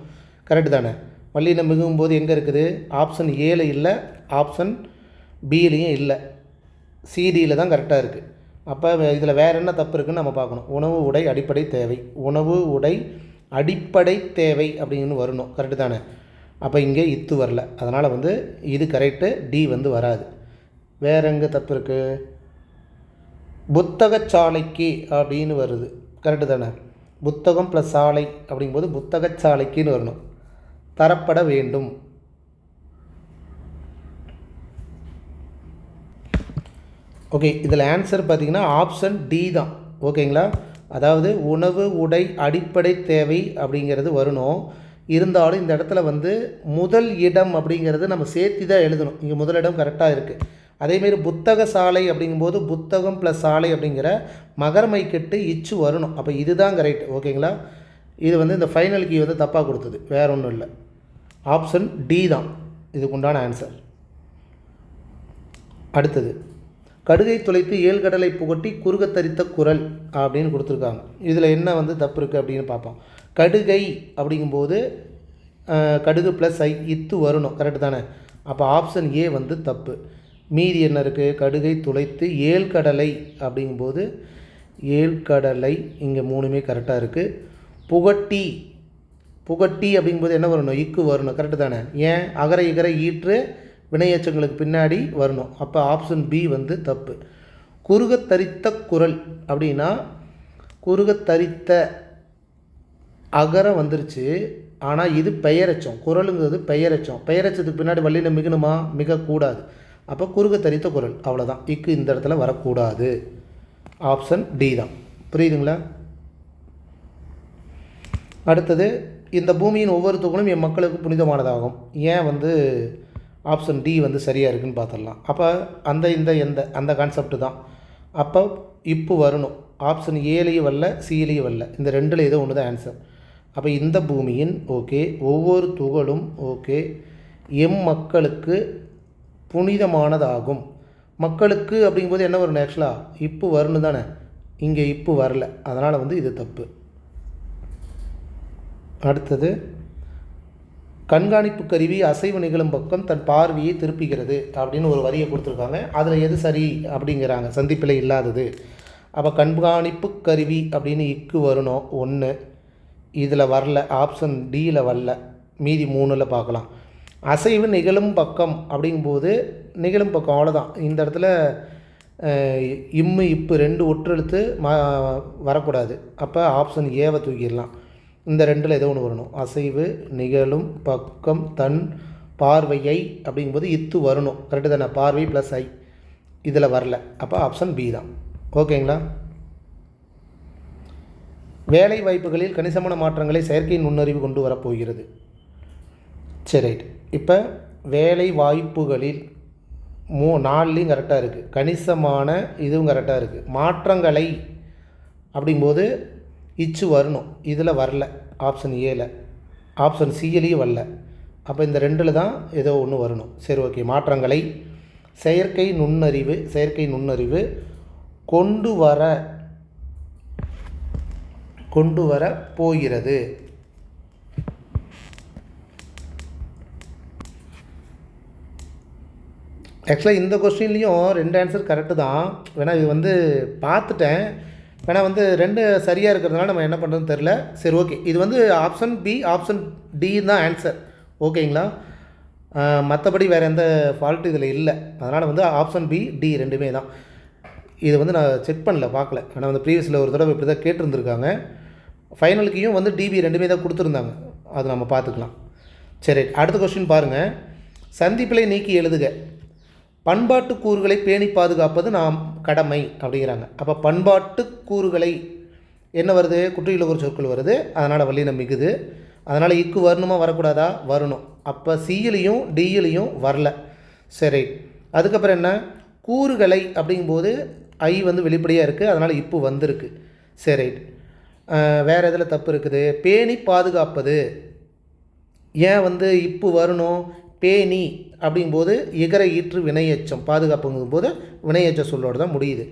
கரெக்டு தானே? வல்லினம் மிகும்போது எங்கே இருக்குது? ஆப்ஷன் ஏல இல்லை, ஆப்ஷன் பியிலையும் இல்லை, சிடியில் தான் கரெக்டாக இருக்குது. அப்போ இதில் வேறு என்ன தப்பு இருக்குதுன்னு நம்ம பார்க்கணும். உணவு உடை அடிப்படை தேவை, உணவு உடை அடிப்படை தேவை அப்படின்னு வரணும், கரெக்டு தானே? அப்போ இங்கே இத்து வரல, அதனால் இது கரெக்டு, டி வராது. வேறு எங்கே தப்பு இருக்குது? புத்தகச்சாலைக்கு அப்படின்னு வருது, கரெக்டு தானே? புத்தகம் ப்ளஸ் சாலை அப்படிங்கும்போது புத்தகச்சாலைக்குன்னு வரணும், தரப்பட வேண்டும். ஓகே, இதில் ஆன்சர் பார்த்திங்கன்னா ஆப்ஷன் டி தான். ஓகேங்களா? அதாவது உணவு உடை அடிப்படை தேவை அப்படிங்கிறது வரணும். இருந்தாலும் இந்த இடத்துல முதல் இடம் அப்படிங்கிறது நம்ம சேர்த்து தான் எழுதணும். இங்கே முதலிடம் கரெக்டாக இருக்குது. அதேமாரி புத்தக சாலை அப்படிங்கும்போது புத்தகம் ப்ளஸ் சாலை அப்படிங்கிற மகரமை கெட்டு இச்சு வரணும். அப்போ இதுதான் கரெக்ட். ஓகேங்களா? இது இந்த ஃபைனல் கீ தப்பாக கொடுத்தது, வேறு ஒன்றும் இல்லை. ஆப்ஷன் டி தான் இதுக்குண்டான ஆன்சர். அடுத்தது கடுகை துளைத்து ஏழ்கடலை புகட்டி குறுகத்தரித்த குரல் அப்படின்னு கொடுத்துருக்காங்க. இதில் என்ன தப்பு இருக்குது அப்படின்னு பார்ப்போம். கடுகை அப்படிங்கும்போது கடுகு ப்ளஸ் ஐ இத்து வரணும், கரெக்டு தானே? அப்போ ஆப்ஷன் ஏ தப்பு. மீதி என்ன இருக்குது? கடுகை துளைத்து ஏழ்கடலை அப்படிங்கும்போது ஏழ்கடலை, இங்கே 3மே கரெக்டாக இருக்குது. புகட்டி, புகட்டி அப்படிங்கும்போது என்ன வரணும்? இக்கு வரணும், கரெக்டு தானே? ஏன்? அகர இகர ஈற்று வினையச்சங்களுக்கு பின்னாடி வரணும். அப்போ ஆப்ஷன் பி தப்பு. குறுகத்தரித்த குரல் அப்படின்னா குறுகத்தரித்த அகரம் வந்துருச்சு, ஆனால் இது பெயரச்சம். குரலுங்கிறது பெயரச்சம். பெயரச்சத்துக்கு பின்னாடி வல்லினம் மிகணுமா? மிகக்கூடாது. அப்போ குறுகத்தரித்த குரல், அவ்வளோதான். இக்கு இந்த இடத்துல வரக்கூடாது. ஆப்ஷன் டி தான். புரியுதுங்களா? அடுத்தது இந்த பூமியின் ஒவ்வொரு துகளும் என் மக்களுக்கு புனிதமானதாகும். ஏன் ஆப்ஷன் டி சரியாக இருக்குதுன்னு பார்த்துடலாம். அப்போ அந்த இந்த எந்த அந்த கான்செப்ட் தான். அப்போ இப்போ வரணும். ஆப்ஷன் ஏலையும் வரல, சியிலையும் வரல, இந்த ரெண்டில் ஏதோ ஒன்று தான் ஆன்சர். அப்போ இந்த பூமியின், ஓகே, ஒவ்வொரு துகளும், ஓகே, எம் மக்களுக்கு புனிதமானதாகும். மக்களுக்கு அப்படிங்கும்போது என்ன வரணும்? ஆக்சுவலாக இப்போ வரணும் தானே? இங்கே இப்போ வரல, அதனால் இது தப்பு. அடுத்தது கண்காணிப்பு கருவி அசைவு நிகழும் பக்கம் தன் பார்வையை திருப்புகிறது அப்படின்னு ஒரு வரியை கொடுத்துருக்காங்க. அதில் எது சரி அப்படிங்கிறாங்க? சந்திப்பில் இல்லாதது. அப்போ கண்காணிப்பு கருவி அப்படின்னு இக்கு வரணும், 1. இதில் வரல, ஆப்ஷன் டியில் வரல, மீதி 3ல் பார்க்கலாம். அசைவு நிகழும் பக்கம் அப்படிங்கும்போது நிகழும் பக்கம், அவ்வளோதான். இந்த இடத்துல இம்மு இப்பு 2 ஒற்றெழுத்து வரக்கூடாது. அப்போ ஆப்ஷன் ஏவை தூக்கிடலாம். இந்த 2ல் ஏதோ ஒன்று வரணும். அசைவு, நிகழும், பக்கம், தன், பார்வையை அப்படிங்கும்போது இத்து வரணும். கரெக்டு தானே? பார்வை ப்ளஸ் ஐ இதில் வரல. அப்போ ஆப்ஷன் பி தான். ஓகேங்களா? வேலை வாய்ப்புகளில் கணிசமான மாற்றங்களை செயற்கை நுண்ணறிவு கொண்டு வரப்போகிறது. சரி, ரைட். இப்போ வேலை வாய்ப்புகளில் 4லையும் கரெக்டாக இருக்குது. கணிசமான இதுவும் கரெக்டாக இருக்குது. மாற்றங்களை அப்படிங்கும்போது இச்சு வரணும். இதில் வரல. ஆப்ஷன் ஏல. ஆப்ஷன் சியிலையும் வரல. அப்போ இந்த 2ல் தான் ஏதோ ஒன்று வரணும். சரி, ஓகே. மாற்றங்களை செயற்கை நுண்ணறிவு கொண்டு வர போகிறது. ஆக்சுவலாக இந்த கொஸ்டின்லேயும் 2 ஆன்சர் கரெக்டு தான். வேணால் இது வந்து பார்த்துட்டேன். வேணால் வந்து 2 சரியாக இருக்கிறதுனால நம்ம என்ன பண்ணுறதுன்னு தெரில. சரி, ஓகே. இது வந்து ஆப்ஷன் பி, ஆப்ஷன் டி தான் ஆன்சர். ஓகேங்களா? மற்றபடி வேறு எந்த ஃபால்ட்டு இதில் இல்லை. அதனால் வந்து ஆப்ஷன் பி, டி 2மே தான். இது வந்து நான் செக் பண்ணல, பார்க்கல. ஆனால் வந்து ப்ரீவியஸில் ஒரு தடவை இப்படி தான் கேட்டிருந்துருக்காங்க. ஃபைனலுக்கையும் வந்து டிபி 2மே தான் கொடுத்துருந்தாங்க. அது நம்ம பார்த்துக்கலாம். சரி, அடுத்த கொஸ்டின் பாருங்கள். சந்திப்பிலை நீக்கி எழுதுக. பண்பாட்டு கூறுகளை பேணி பாதுகாப்பது நாம் கடமை அப்படிங்கிறாங்க. அப்போ பண்பாட்டு கூறுகளை என்ன வருது? குற்றியுள்ள ஒரு சொற்கள் வருது. அதனால் வல்லினம் மிகுது. அதனால் இக்கு வரணுமா வரக்கூடாதா? வரணும். அப்போ சியிலையும் டியிலையும் வரல. சரி, அதுக்கப்புறம் என்ன? கூறுகளை அப்படிங்கும்போது ஐ வந்து வெளிப்படையாக இருக்குது. அதனால் இப்போ வந்திருக்கு. சரி, வேறு எதில் தப்பு இருக்குது? பேணி பாதுகாப்பது ஏன் வந்து இப்போ வரணும்? பேணி அப்படிங்கும்போது இகர ஈற்று வினையெச்சம். பாதுகாப்புங்கும் போது வினையெச்ச சொல்லோடு தான் முடியுது.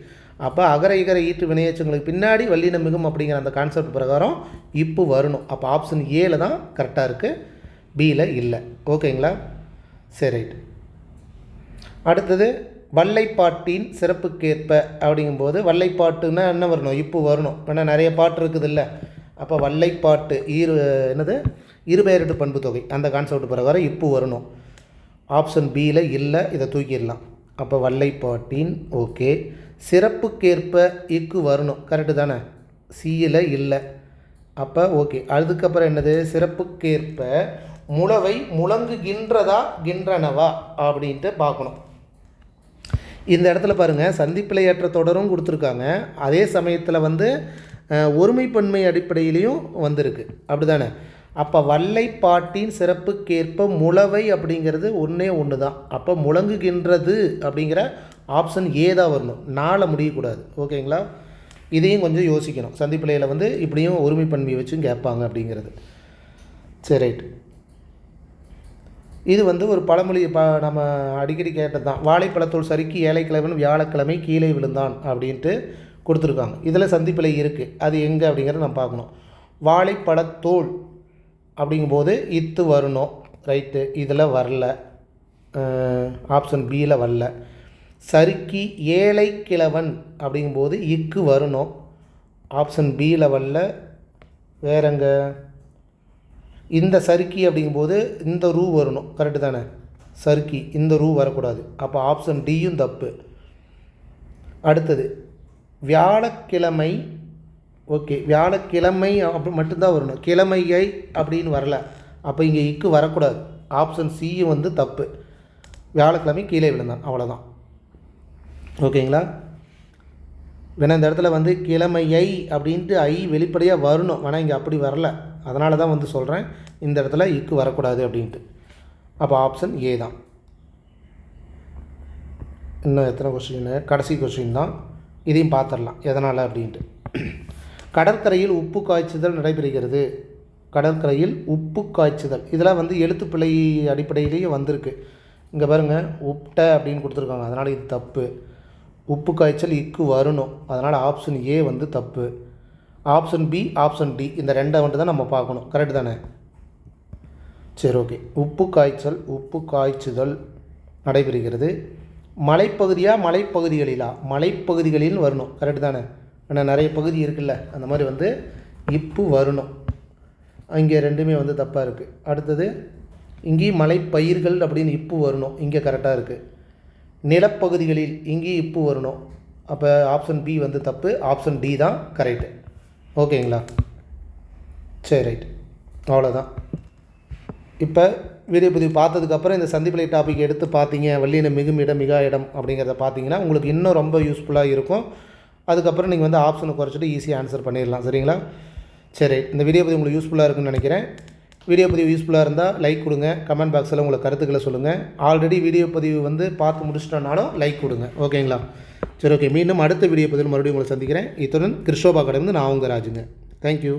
அப்போ அகர இகர ஈற்று வினையெச்சங்களுக்கு பின்னாடி வல்லினம் மிகும் அப்படிங்கிற அந்த கான்செப்ட் பிரகாரம் இப்போ வரணும். அப்போ ஆப்ஷன் ஏல தான் கரெக்டாக இருக்குது, பியில் இல்லை. ஓகேங்களா? சரி, ரைட். அடுத்தது வல்லைப்பாட்டின் சிறப்புக்கேற்ப அப்படிங்கும்போது வல்லைப்பாட்டுன்னா என்ன வரணும்? இப்போ வரணும். ஏன்னா நிறைய பாட்டு இருக்குது இல்லை? அப்போ வல்லைப்பாட்டு இருபெயரிட்டு பண்பு தொகை அந்த கான்செப்ட் பிரகாரம் இப்போ வரணும். ஆப்ஷன் பியில் இல்லை, இதை தூக்கிடலாம். அப்போ வல்லைப்பாட்டின் ஓகே. சிறப்புக்கேற்ப இக்கு வரணும். கரெக்டு தானே? சியில் இல்லை. அப்போ ஓகே. அதுக்கப்புறம் என்னது? சிறப்புக்கேற்ப முளவை முழங்குகின்றதா கின்றனவா அப்படின்ட்டு பார்க்கணும். இந்த இடத்துல பாருங்கள், சந்திப்பிழையற்ற தொடரும் கொடுத்துருக்காங்க. அதே சமயத்தில் வந்து ஒருமைப்பன்மை அடிப்படையிலையும் வந்திருக்கு. அப்படி தானே? அப்போ வல்லைப்பாட்டின் சிறப்புக்கேற்ப முளவை அப்படிங்கிறது ஒன்று தான். அப்போ முழங்குகின்றது அப்படிங்கிற ஆப்ஷன் ஏ தான் வரணும். 4 முடியக்கூடாது. ஓகேங்களா? இதையும் கொஞ்சம் யோசிக்கணும். சந்திப்பிழையில் வந்து இப்படியும் ஒருமைப்பன்மையை வச்சும் கேட்பாங்க அப்படிங்கிறது. சரி, ரைட். இது வந்து ஒரு பழமொழி நம்ம அடிக்கடி கேட்டது தான். வாழைப்பழத்தோல் சறுக்கி ஏழைக்கிழவன் வியாழக்கிழமை கீழே விழுந்தான் அப்படின்ட்டு கொடுத்துருக்காங்க. இதில் சந்திப்பிழை இருக்குது. அது எங்கே அப்படிங்கிறத நம்ம பார்க்கணும். வாழைப்பழத்தோல் அப்படிங்கும்போது இத்து வரணும். ரைட்டு, இதில் வரல. ஆப்ஷன் பியில் வரல. சறுக்கி ஏழைக்கிழவன் அப்படிங்கும்போது இக்கு வரணும். ஆப்ஷன் பியில் வரல. வேறங்க? இந்த சறுக்கி அப்படிங்கும்போது இந்த ரூ வரணும். கரெக்டு தானே? சறுக்கி இந்த ரூ வரக்கூடாது. அப்போ ஆப்ஷன் டியும் தப்பு. அடுத்தது வியாழக்கிழமை. ஓகே, வியாழக்கிழமை அப்படி மட்டும்தான் வரணும். கிழமையை அப்படின்னு வரல. அப்போ இங்கே இக்கு வரக்கூடாது. ஆப்ஷன் சியும் வந்து தப்பு. வியாழக்கிழமை கீழே விழுந்தான், அவ்வளோதான். ஓகேங்களா? வேணா இந்த இடத்துல வந்து கிழமையை அப்படின்ட்டு ஐ வெளிப்படையாக வரணும். ஆனால் இங்கே அப்படி வரல. அதனால தான் வந்து சொல்கிறேன் இந்த இடத்துல இக்கு வரக்கூடாது அப்படின்ட்டு. அப்போ ஆப்ஷன் ஏ தான். இன்னும் எத்தனை கொஸ்டின்? கடைசி கொஸ்டின் தான். இதையும் பார்த்துடலாம் எதனால் அப்படின்ட்டு. கடற்கரையில் உப்பு காய்ச்சுதல் நடைபெறுகிறது. கடற்கரையில் உப்பு காய்ச்சுதல் இதெல்லாம் வந்து எழுத்துப்பிழை அடிப்படையிலேயே வந்திருக்கு. இங்கே பாருங்கள், உப்ட அப்படின்னு கொடுத்துருக்காங்க. அதனால் இது தப்பு. உப்பு காய்ச்சல் இக்கு வரணும். அதனால் ஆப்ஷன் ஏ வந்து தப்பு. ஆப்ஷன் பி, ஆப்ஷன் டி இந்த 2 வந்துட்டு தான் நம்ம பார்க்கணும். கரெக்டு தானே? சரி, ஓகே. உப்பு காய்ச்சுதல் நடைபெறுகிறது. மலைப்பகுதியா மலைப்பகுதிகளிலா? மலைப்பகுதிகளில் வரணும். கரெக்டு தானே? ஆனால் நிறைய பகுதி இருக்குல்ல, அந்த மாதிரி வந்து இப்போ வரணும். இங்கே 2மே வந்து தப்பாக இருக்குது. அடுத்தது இங்கேயும் மலைப்பயிர்கள் அப்படின்னு இப்போ வரணும். இங்கே கரெக்டாக இருக்குது. நிலப்பகுதிகளில் இங்கே இப்பு வரணும். அப்போ ஆப்ஷன் பி வந்து தப்பு, ஆப்ஷன் டி தான் கரெக்டு. ஓகேங்களா? சரி, ரைட், அவ்வளோதான். இப்போ வீடியோ பதிவு பார்த்ததுக்கப்புறம் இந்த சந்திப்பிலை டாபிக் எடுத்து பார்த்தீங்க, வல்லின மிகும் இடம் மிகா இடம் அப்படிங்கிறத பார்த்தீங்கன்னா உங்களுக்கு இன்னும் ரொம்ப யூஸ்ஃபுல்லாக இருக்கும். அதுக்கப்புறம் நீங்கள் வந்து ஆப்ஷனை குறைச்சிட்டு ஈஸியாக ஆன்சர் பண்ணிடலாம். சரிங்களா? சரி, இந்த வீடியோ பதிவு உங்களுக்கு யூஸ்ஃபுல்லாக இருக்குன்னு நினைக்கிறேன். வீடியோ பதிவு யூஸ்ஃபுல்லாக இருந்தால் லைக் கொடுங்க, கமெண்ட் பாக்ஸில் உங்களை கருத்துக்களை சொல்லுங்கள். ஆல்ரெடி வீடியோ பதிவு வந்து பார்த்து முடிச்சிட்டோன்னாலும் லைக் கொடுங்க. ஓகேங்களா? சரி, ஓகே. மீண்டும் அடுத்த வீடியோ பதிவில் மறுபடியும் உங்களை சந்திக்கிறேன். இத்துடன் கிறிஸ்டோபா அகாடமி நான் உங்கள் ராஜுங்க. தேங்க்யூ.